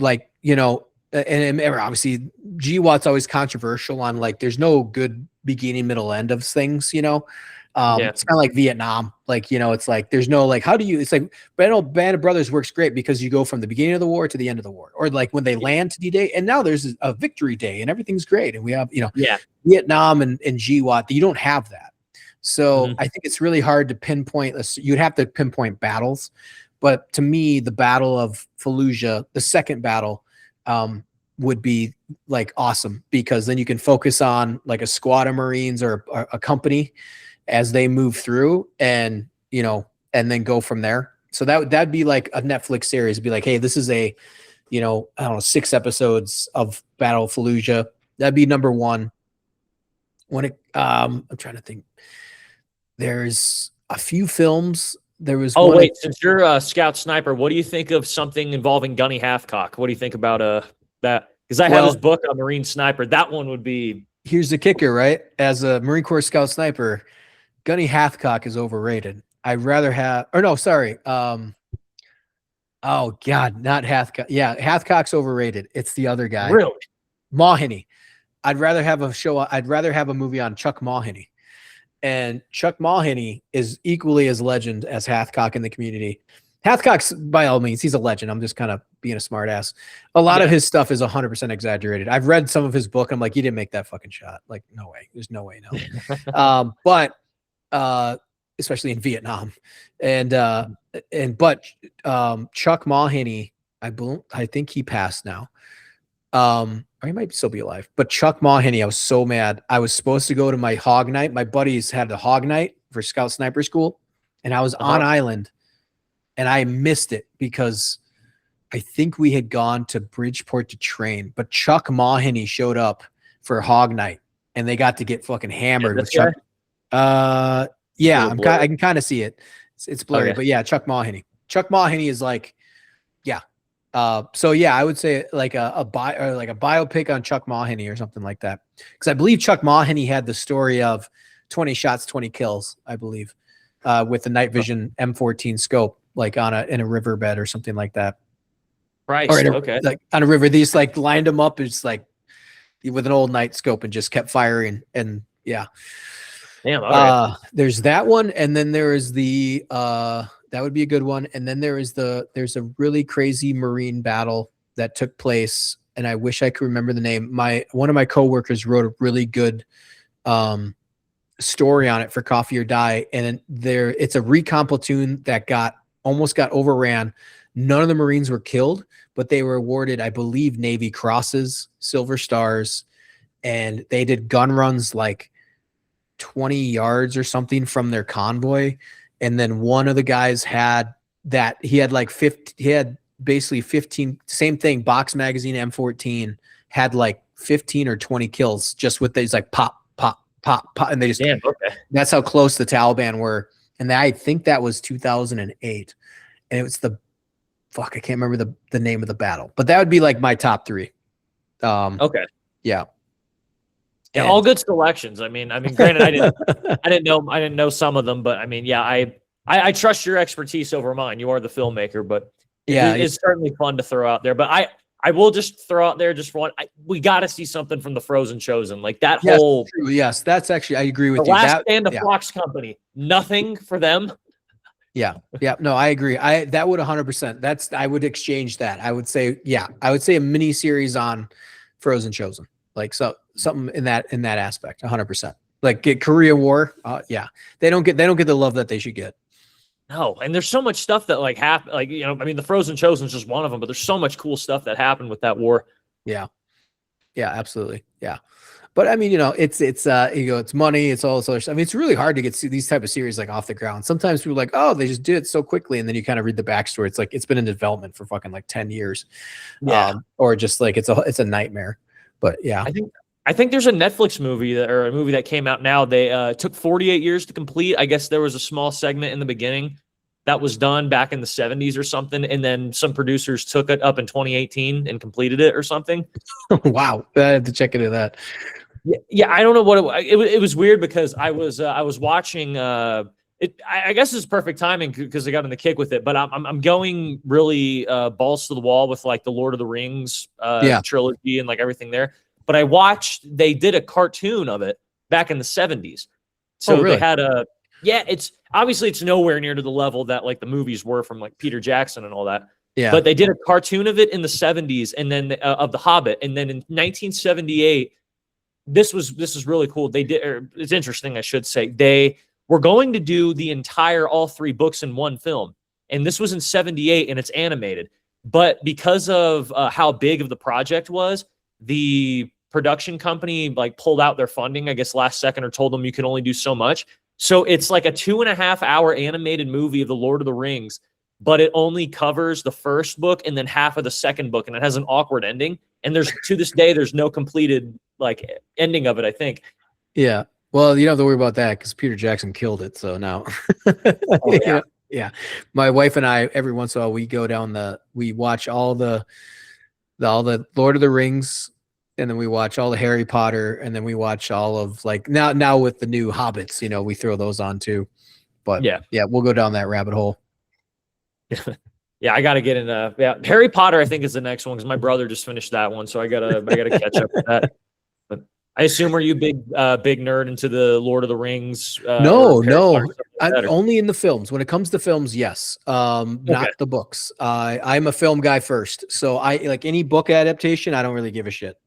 S6: obviously GWAT's always controversial on like there's no good beginning, middle, end of things. It's kind of like Vietnam. Like it's like there's no like it's like Band of Brothers works great because you go from the beginning of the war to the end of the war, or like when they land to D-Day, and now there's a victory day and everything's great, and we have Vietnam and GWAT. You don't have that. So I think it's really hard to pinpoint. You'd have to pinpoint battles, but to me, the Battle of Fallujah, the second battle, would be like awesome because then you can focus on like a squad of Marines or a company as they move through, and and then go from there. So that'd be like a Netflix series. It'd be like, hey, this is a, I don't know, 6 episodes of Battle of Fallujah. That'd be number 1. I'm trying to think. There's a few films. There was.
S5: Oh wait, since you're a scout sniper, what do you think of something involving Gunny Hathcock? What do you think about that? Because I have his book on Marine Sniper. That one would be.
S6: Here's the kicker, right? As a Marine Corps scout sniper, Gunny Hathcock is overrated. I'd rather have, or no, sorry. Oh God, not Hathcock. Yeah, Hathcock's overrated. It's the other guy.
S5: Really?
S6: Mawhinney. I'd rather have a movie on Chuck Mawhinney. And Chuck Mawhinney is equally as legend as Hathcock in the community. Hathcock's, by all means, he's a legend. I'm just kind of being a smart ass. A lot of his stuff is 100% exaggerated. I've read some of his book. I'm like, you didn't make that fucking shot. Like, no way. There's no way, no. But especially in Vietnam. But Chuck Mawhinney, I think he passed now. Or he might still be alive. But Chuck Mawhinney, I was so mad. I was supposed to go to my hog night. My buddies had the hog night for Scout Sniper School, and I was on island, and I missed it because I think we had gone to Bridgeport to train. But Chuck Mawhinney showed up for hog night, and they got to get fucking hammered with Chuck. I can kind of see it. It's blurry, but yeah, Chuck Mawhinney. Chuck Mawhinney is like, yeah. So yeah, I would say like a biopic on Chuck Mawhinney or something like that. Because I believe Chuck Mawhinney had the story of 20 shots, 20 kills, I believe, with the night vision M14 scope, like in a riverbed or something like that.
S5: Right.
S6: Or like on a river. They just like lined them up just like with an old night scope and just kept firing. And yeah.
S5: Damn. Okay.
S6: There's that one, and then there is the that would be a good one. And then there's a really crazy Marine battle that took place, and I wish I could remember the name. One of my coworkers wrote a really good story on it for Coffee or Die, and it's a recon platoon that almost got overran. None of the Marines were killed, but they were awarded, I believe, Navy Crosses, Silver Stars, and they did gun runs like 20 yards or something from their convoy. And then one of the guys had basically 15, same thing, box magazine M14, had like 15 or 20 kills just with these like pop, pop, pop, pop. And they just, that's how close the Taliban were. And I think that was 2008. And it was I can't remember the name of the battle, but that would be like my top 3. Okay. Yeah.
S5: Yeah,
S6: And
S5: all good selections. I mean, granted, I didn't know some of them, but I mean, yeah, I trust your expertise over mine. You are the filmmaker, but
S6: yeah,
S5: it's certainly fun to throw out there. But I will just throw out there just for one. We got to see something from the Frozen Chosen, like that
S6: yes,
S5: whole
S6: true, yes, that's actually I agree
S5: the
S6: with you.
S5: last
S6: That
S5: stand of
S6: yeah,
S5: Fox Company. Nothing for them.
S6: yeah, yeah. No, I agree. That would 100%. I would exchange that. I would say, yeah, I would say a mini series on Frozen Chosen, like something in that aspect, 100%. Like get Korea War. Yeah, they don't get the love that they should get.
S5: No, and there's so much stuff that like happened. Like I mean, the Frozen Chosen is just one of them, but there's so much cool stuff that happened with that war.
S6: Yeah, yeah, absolutely. Yeah. But I mean, it's money, it's all this other stuff. I mean, it's really hard to get these type of series like off the ground. Sometimes people are like, oh, they just did it so quickly, and then you kind of read the backstory. It's like it's been in development for fucking like 10 years,
S5: Yeah,
S6: or just like it's a nightmare. But yeah,
S5: I think there's a Netflix movie or a movie that came out now. They took 48 years to complete. I guess there was a small segment in the beginning that was done back in the 70s or something, and then some producers took it up in 2018 and completed it or something.
S6: wow, I have to check into that.
S5: Yeah, I don't know what it was weird because I was watching it. I guess it's perfect timing because I got in the kick with it. But I'm going really balls to the wall with like the Lord of the Rings
S6: Yeah.
S5: trilogy and like everything there. But I watched they did a cartoon of it back in the 70s. So
S6: Oh, really?
S5: they had it's obviously it's nowhere near to the level that like the movies were from like Peter Jackson and all that.
S6: Yeah.
S5: But they did a cartoon of it in the 70s and then of The Hobbit, and then in 1978. This was really cool. They did, or it's interesting, I should say. They were going to do the entire all three books in one film, and this was in 78, and it's animated. But because of how big of the project was, the production company like pulled out their funding, I guess last second, or told them you can only do so much. So it's like a 2.5 hour animated movie of the Lord of the Rings, but it only covers the first book and then half of the second book, and it has an awkward ending. And there's to this day, there's no completed like ending of it, I think.
S6: Yeah. Well, you don't have to worry about that because Peter Jackson killed it. So now,
S5: Oh, yeah.
S6: Yeah. My wife and I, every once in a while, we go down we watch all the Lord of the Rings, and then we watch all the Harry Potter, and then we watch all of like now with the new Hobbits, we throw those on too. But
S5: Yeah.
S6: we'll go down that rabbit hole.
S5: Yeah, I got to get in. Harry Potter, I think, is the next one because my brother just finished that one, so I gotta catch up with that. But I assume, are you big nerd into the Lord of the Rings?
S6: No,
S5: Potter,
S6: only in the films. When it comes to films, yes. Not the books. I'm a film guy first, so I like any book adaptation. I don't really give a shit.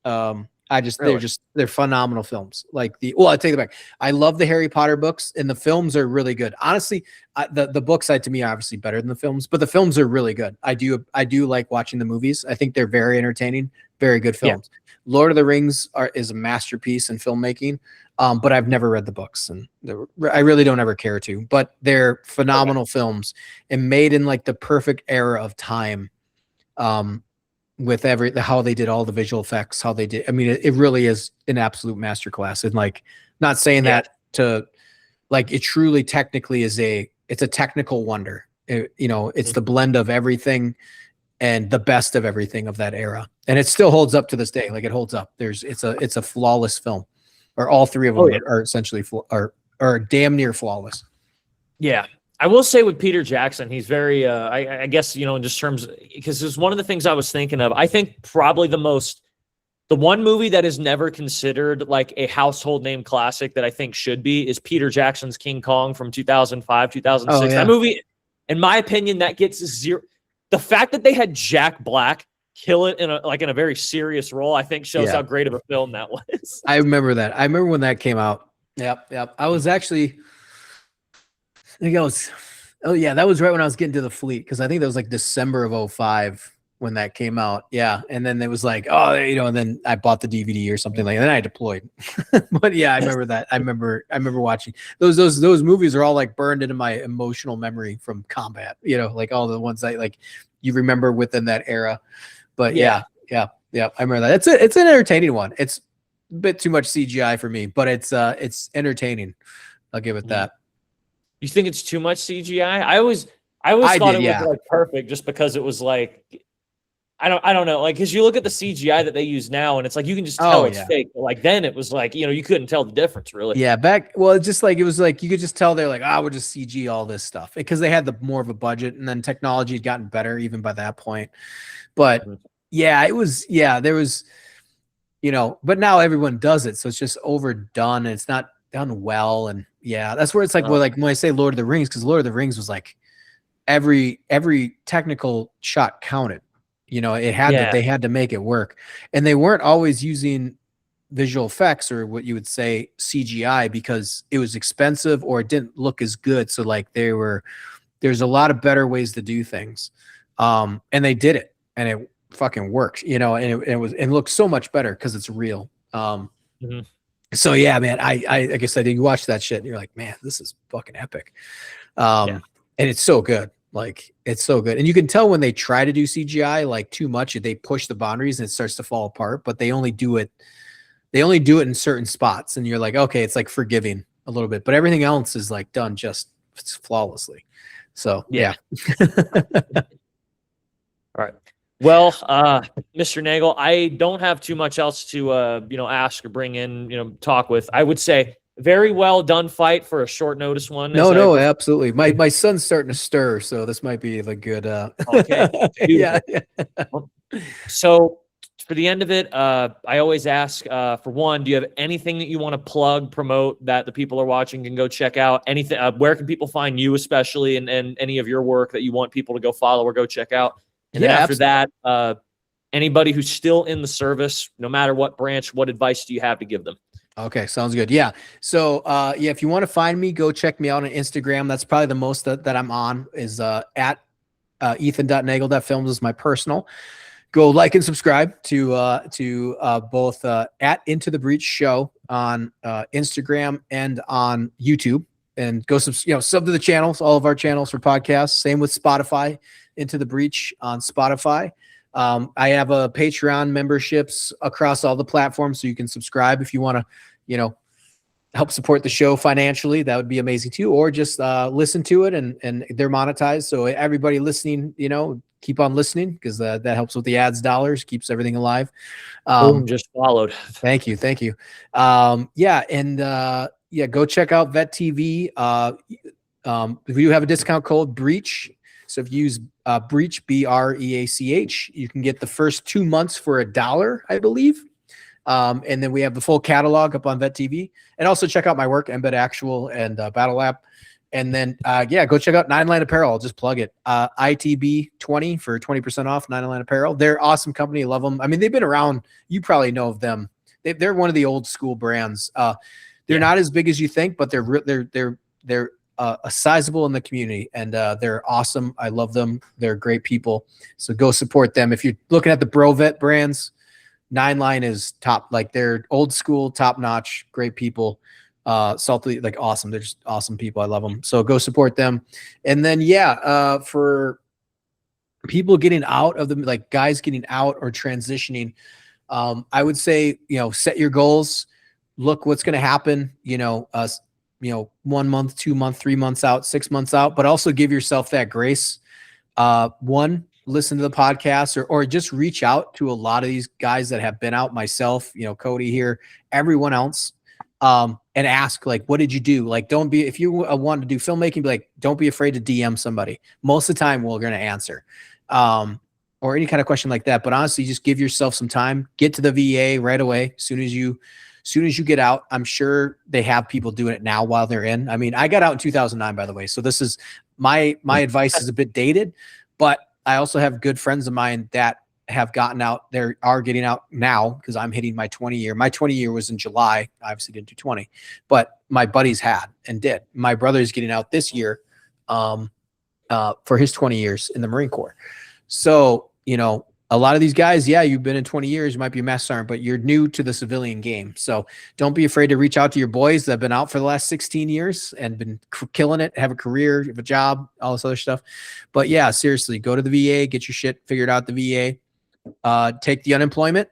S5: Really?
S6: They're phenomenal films. Like I take it back. I love the Harry Potter books, and the films are really good. Honestly, the book side to me are obviously better than the films, but the films are really good. I do like watching the movies. I think they're very entertaining, very good films. Yeah. Lord of the Rings is a masterpiece in filmmaking, but I've never read the books, and I really don't ever care to. But they're phenomenal films and made in like the perfect era of time. With how they did all the visual effects, how they did. I mean, it really is an absolute masterclass. And like, not saying that to like, it truly technically it's a technical wonder. It's the blend of everything and the best of everything of that era. And it still holds up to this day. Like it holds up. It's a flawless film, or all three of them are essentially are damn near flawless.
S5: Yeah. I will say with Peter Jackson, he's very, I guess, in just terms, because it's one of the things I was thinking of. I think probably the one movie that is never considered like a household name classic that I think should be is Peter Jackson's King Kong from 2005, 2006.
S6: Oh, yeah.
S5: That movie, in my opinion, that gets zero. The fact that they had Jack Black kill it in a very serious role, I think shows how great of a film that was.
S6: I remember that. I remember when that came out. Yep. I was actually... I think that was right when I was getting to the fleet, because I think that was like December of 2005 when that came out. Yeah. And then it was like, and then I bought the DVD or something like that. And then I deployed. But yeah, I remember that. I remember watching those movies are all like burned into my emotional memory from combat, like all the ones that like you remember within that era. But yeah. I remember that. It's an entertaining one. It's a bit too much CGI for me, but it's entertaining. I'll give it that.
S5: You think it's too much CGI? I always thought it was like perfect just because it was like, I don't know, like, because you look at the CGI that they use now, and it's like you can just
S6: Oh,
S5: tell it's
S6: yeah.
S5: fake. But like then it was like, you couldn't tell the difference really.
S6: Yeah, it was like you could just tell they're like, we'll just CG all this stuff because they had the more of a budget, and then technology had gotten better even by that point. But yeah, there was, but now everyone does it, so it's just overdone and it's not done well. And yeah, that's where it's like, like when I say Lord of the Rings, because Lord of the Rings was like every technical shot counted. It had to, they had to make it work, and they weren't always using visual effects or what you would say CGI because it was expensive or it didn't look as good. So like there's a lot of better ways to do things. And they did it and it fucking worked, and it looked so much better because it's real. So yeah, man, I guess you watch that shit and you're like, man, this is fucking epic. And it's so good. Like, it's so good. And you can tell when they try to do CGI, like too much, they push the boundaries and it starts to fall apart, but they only do it in certain spots. And you're like, okay, it's like forgiving a little bit, but everything else is like done just flawlessly. So yeah.
S5: All right. Well, Mr. Nagel, I don't have too much else to, ask or bring in, talk with. I would say very well done fight for a short notice one.
S6: No, absolutely. My son's starting to stir, so this might be the good.
S5: Okay.
S6: Yeah.
S5: So for the end of it, I always ask, for one, do you have anything that you want to plug, promote that the people are watching can go check out? Anything? Where can people find you, especially, and any of your work that you want people to go follow or go check out? And then after that, anybody who's still in the service, no matter what branch, what advice do you have to give them?
S6: Okay, sounds good. Yeah. So if you want to find me, go check me out on Instagram. That's probably the most that I'm on is at ethan.nagel.films is my personal. Go like and subscribe to both at Into the Breach Show on Instagram and on YouTube, and go sub to the channels, all of our channels for podcasts. Same with Spotify, Into the Breach on Spotify. I have a Patreon memberships across all the platforms, so you can subscribe if you want to, help support the show financially. That would be amazing too, or just listen to it and they're monetized. So everybody listening, keep on listening because that helps with the ads dollars, keeps everything alive.
S5: Boom, just followed.
S6: Thank you. Go check out Vet TV. We do have a discount code Breach. So if you use Breach, BREACH, you can get the first 2 months for $1, I believe. And then we have the full catalog up on Vet TV. And also check out my work, Embed Actual and Battle App. And then, go check out 9 Line Apparel. I'll just plug it. ITB20 for 20% off 9 Line Apparel. They're awesome company. Love them. I mean, they've been around. You probably know of them. They're one of the old school brands. They're not as big as you think, but they're sizable in the community, and they're awesome. I love them. They're great people. So go support them. If you're looking at the Bro Vet brands, 9 Line is top. Like, they're old school, top notch, great people. Salty, like, awesome. They're just awesome people. I love them. So go support them. And then for people getting out of them, like guys getting out or transitioning, I would say, set your goals. Look what's going to happen. 1 month, 2 month, 3 months out, 6 months out, but also give yourself that grace. Listen to the podcast or just reach out to a lot of these guys that have been out, myself, Cody here, everyone else, and ask, like, what did you do? Like, don't be, if you want to do filmmaking, be like, don't be afraid to DM somebody. Most of the time we're going to answer, or any kind of question like that. But honestly, just give yourself some time, get to the VA right away. As soon as you get out, I'm sure they have people doing it now while they're in. I mean, I got out in 2009, by the way. So this is my advice is a bit dated, but I also have good friends of mine that have gotten out. They are getting out now because I'm hitting my 20 year. My 20 year was in July. I obviously didn't do 20, but my buddies had and did. My brother is getting out this year for his 20 years in the Marine Corps. So, a lot of these guys, you've been in 20 years, you might be a master sergeant, but you're new to the civilian game. So don't be afraid to reach out to your boys that have been out for the last 16 years and been killing it, have a career, have a job, all this other stuff. But seriously, go to the VA, get your shit figured out at the VA, take the unemployment,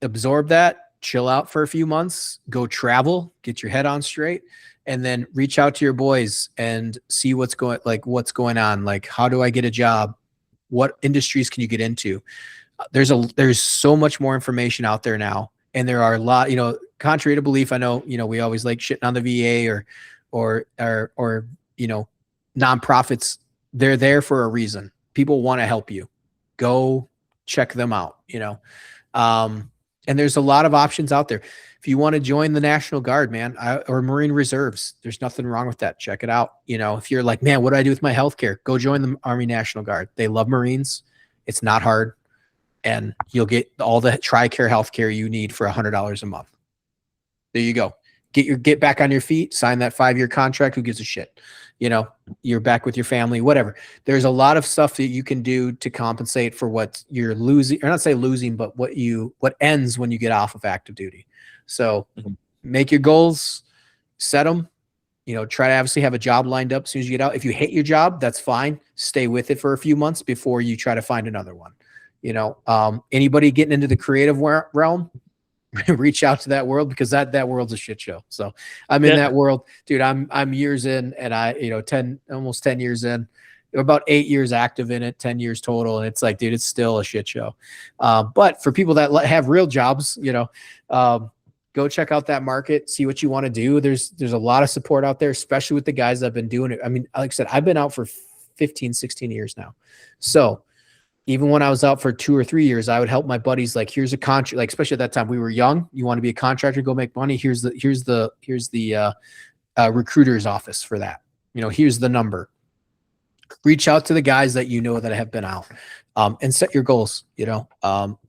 S6: absorb that, chill out for a few months, go travel, get your head on straight, and then reach out to your boys and see what's going on. Like, how do I get a job? what industries can you get into? There's so much more information out there now, and there are a lot, contrary to belief. I know, we always like shitting on the VA or nonprofits. They're there for a reason. People want to help you. Go check them out, and there's a lot of options out there. If you want to join the National Guard, man, or Marine Reserves, there's nothing wrong with that. Check it out. If you're like, man, what do I do with my healthcare? Go join the Army National Guard. They love Marines. It's not hard. And you'll get all the TRICARE healthcare you need for $100 a month. There you go. Get back on your feet, sign that 5-year contract. Who gives a shit? You're back with your family, whatever. There's a lot of stuff that you can do to compensate for what you're losing, or not say losing, but what ends when you get off of active duty. So make your goals, set them, try to obviously have a job lined up as soon as you get out. If you hate your job, that's fine. Stay with it for a few months before you try to find another one. Anybody getting into the creative realm, reach out to that world, because that world's a shit show. So I'm in that world, dude. I'm years in, and almost 10 years in, about 8 years active in it, 10 years total. And it's like, dude, it's still a shit show. But for people that have real jobs, go check out that market, see what you want to do. There's a lot of support out there, especially with the guys that have been doing it. I mean, like I said, I've been out for 15, 16 years now. So even when I was out for 2 or 3 years, I would help my buddies. Like, here's a contract. Like, especially at that time, we were young. You want to be a contractor, go make money. Here's the recruiter's office for that. Here's the number. Reach out to the guys that that have been out, and set your goals.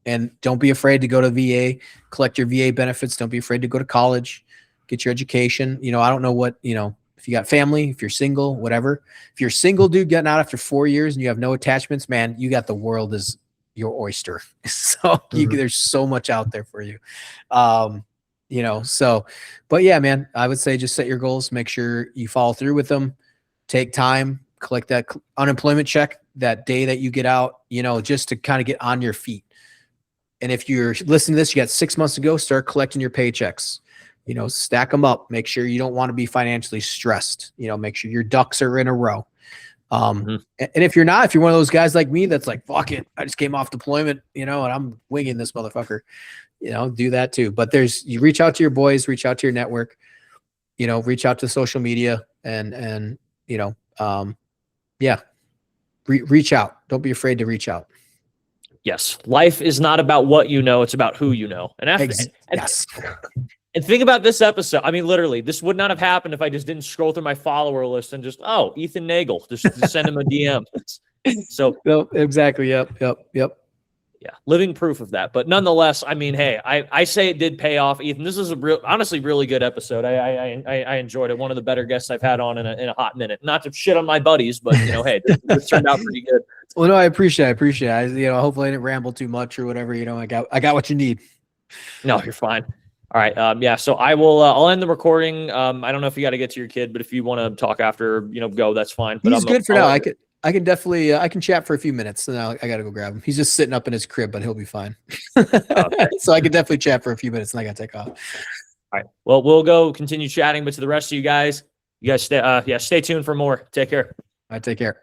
S6: And don't be afraid to go to VA, collect your VA benefits. Don't be afraid to go to college, get your education. I don't know what if you got family, if you're single, whatever. If you're single, dude, getting out after 4 years and you have no attachments, man, you got the world as your oyster. So there's so much out there for you. But yeah, man, I would say just set your goals, make sure you follow through with them, take time, collect that unemployment check that day that you get out, just to kind of get on your feet. And if you're listening to this, you got 6 months to go, start collecting your paychecks. Stack them up. Make sure you don't want to be financially stressed. Make sure your ducks are in a row. And if you're one of those guys like me, that's like, fuck it, I just came off deployment, and I'm winging this motherfucker, do that too. But you reach out to your boys, reach out to your network, reach out to social media and reach out. Don't be afraid to reach out.
S5: Yes. Life is not about what you know. It's about who you know. And
S6: yes.
S5: And think about this episode. I mean, literally, this would not have happened if I just didn't scroll through my follower list and just, Ethan Nagel, just send him a DM. So
S6: exactly. Yep.
S5: Yeah, living proof of that. But nonetheless, I mean, hey, I say it did pay off, Ethan. This is honestly really good episode. I enjoyed it. One of the better guests I've had on in a hot minute. Not to shit on my buddies, but hey, this turned out pretty good.
S6: Well, no, I appreciate it. Hopefully I didn't ramble too much or whatever. I got what you need.
S5: No, you're fine. All right. So I will. I'll end the recording. I don't know if you got to get to your kid, but if you want to talk after, go. That's fine. But
S6: he's good for now. I can definitely. I can chat for a few minutes. So now I got to go grab him. He's just sitting up in his crib, but he'll be fine. Okay. So I can definitely chat for a few minutes, and I got to take off. All
S5: right. Well, we'll go continue chatting. But to the rest of you guys stay tuned for more. Take care.
S6: All right. Take care.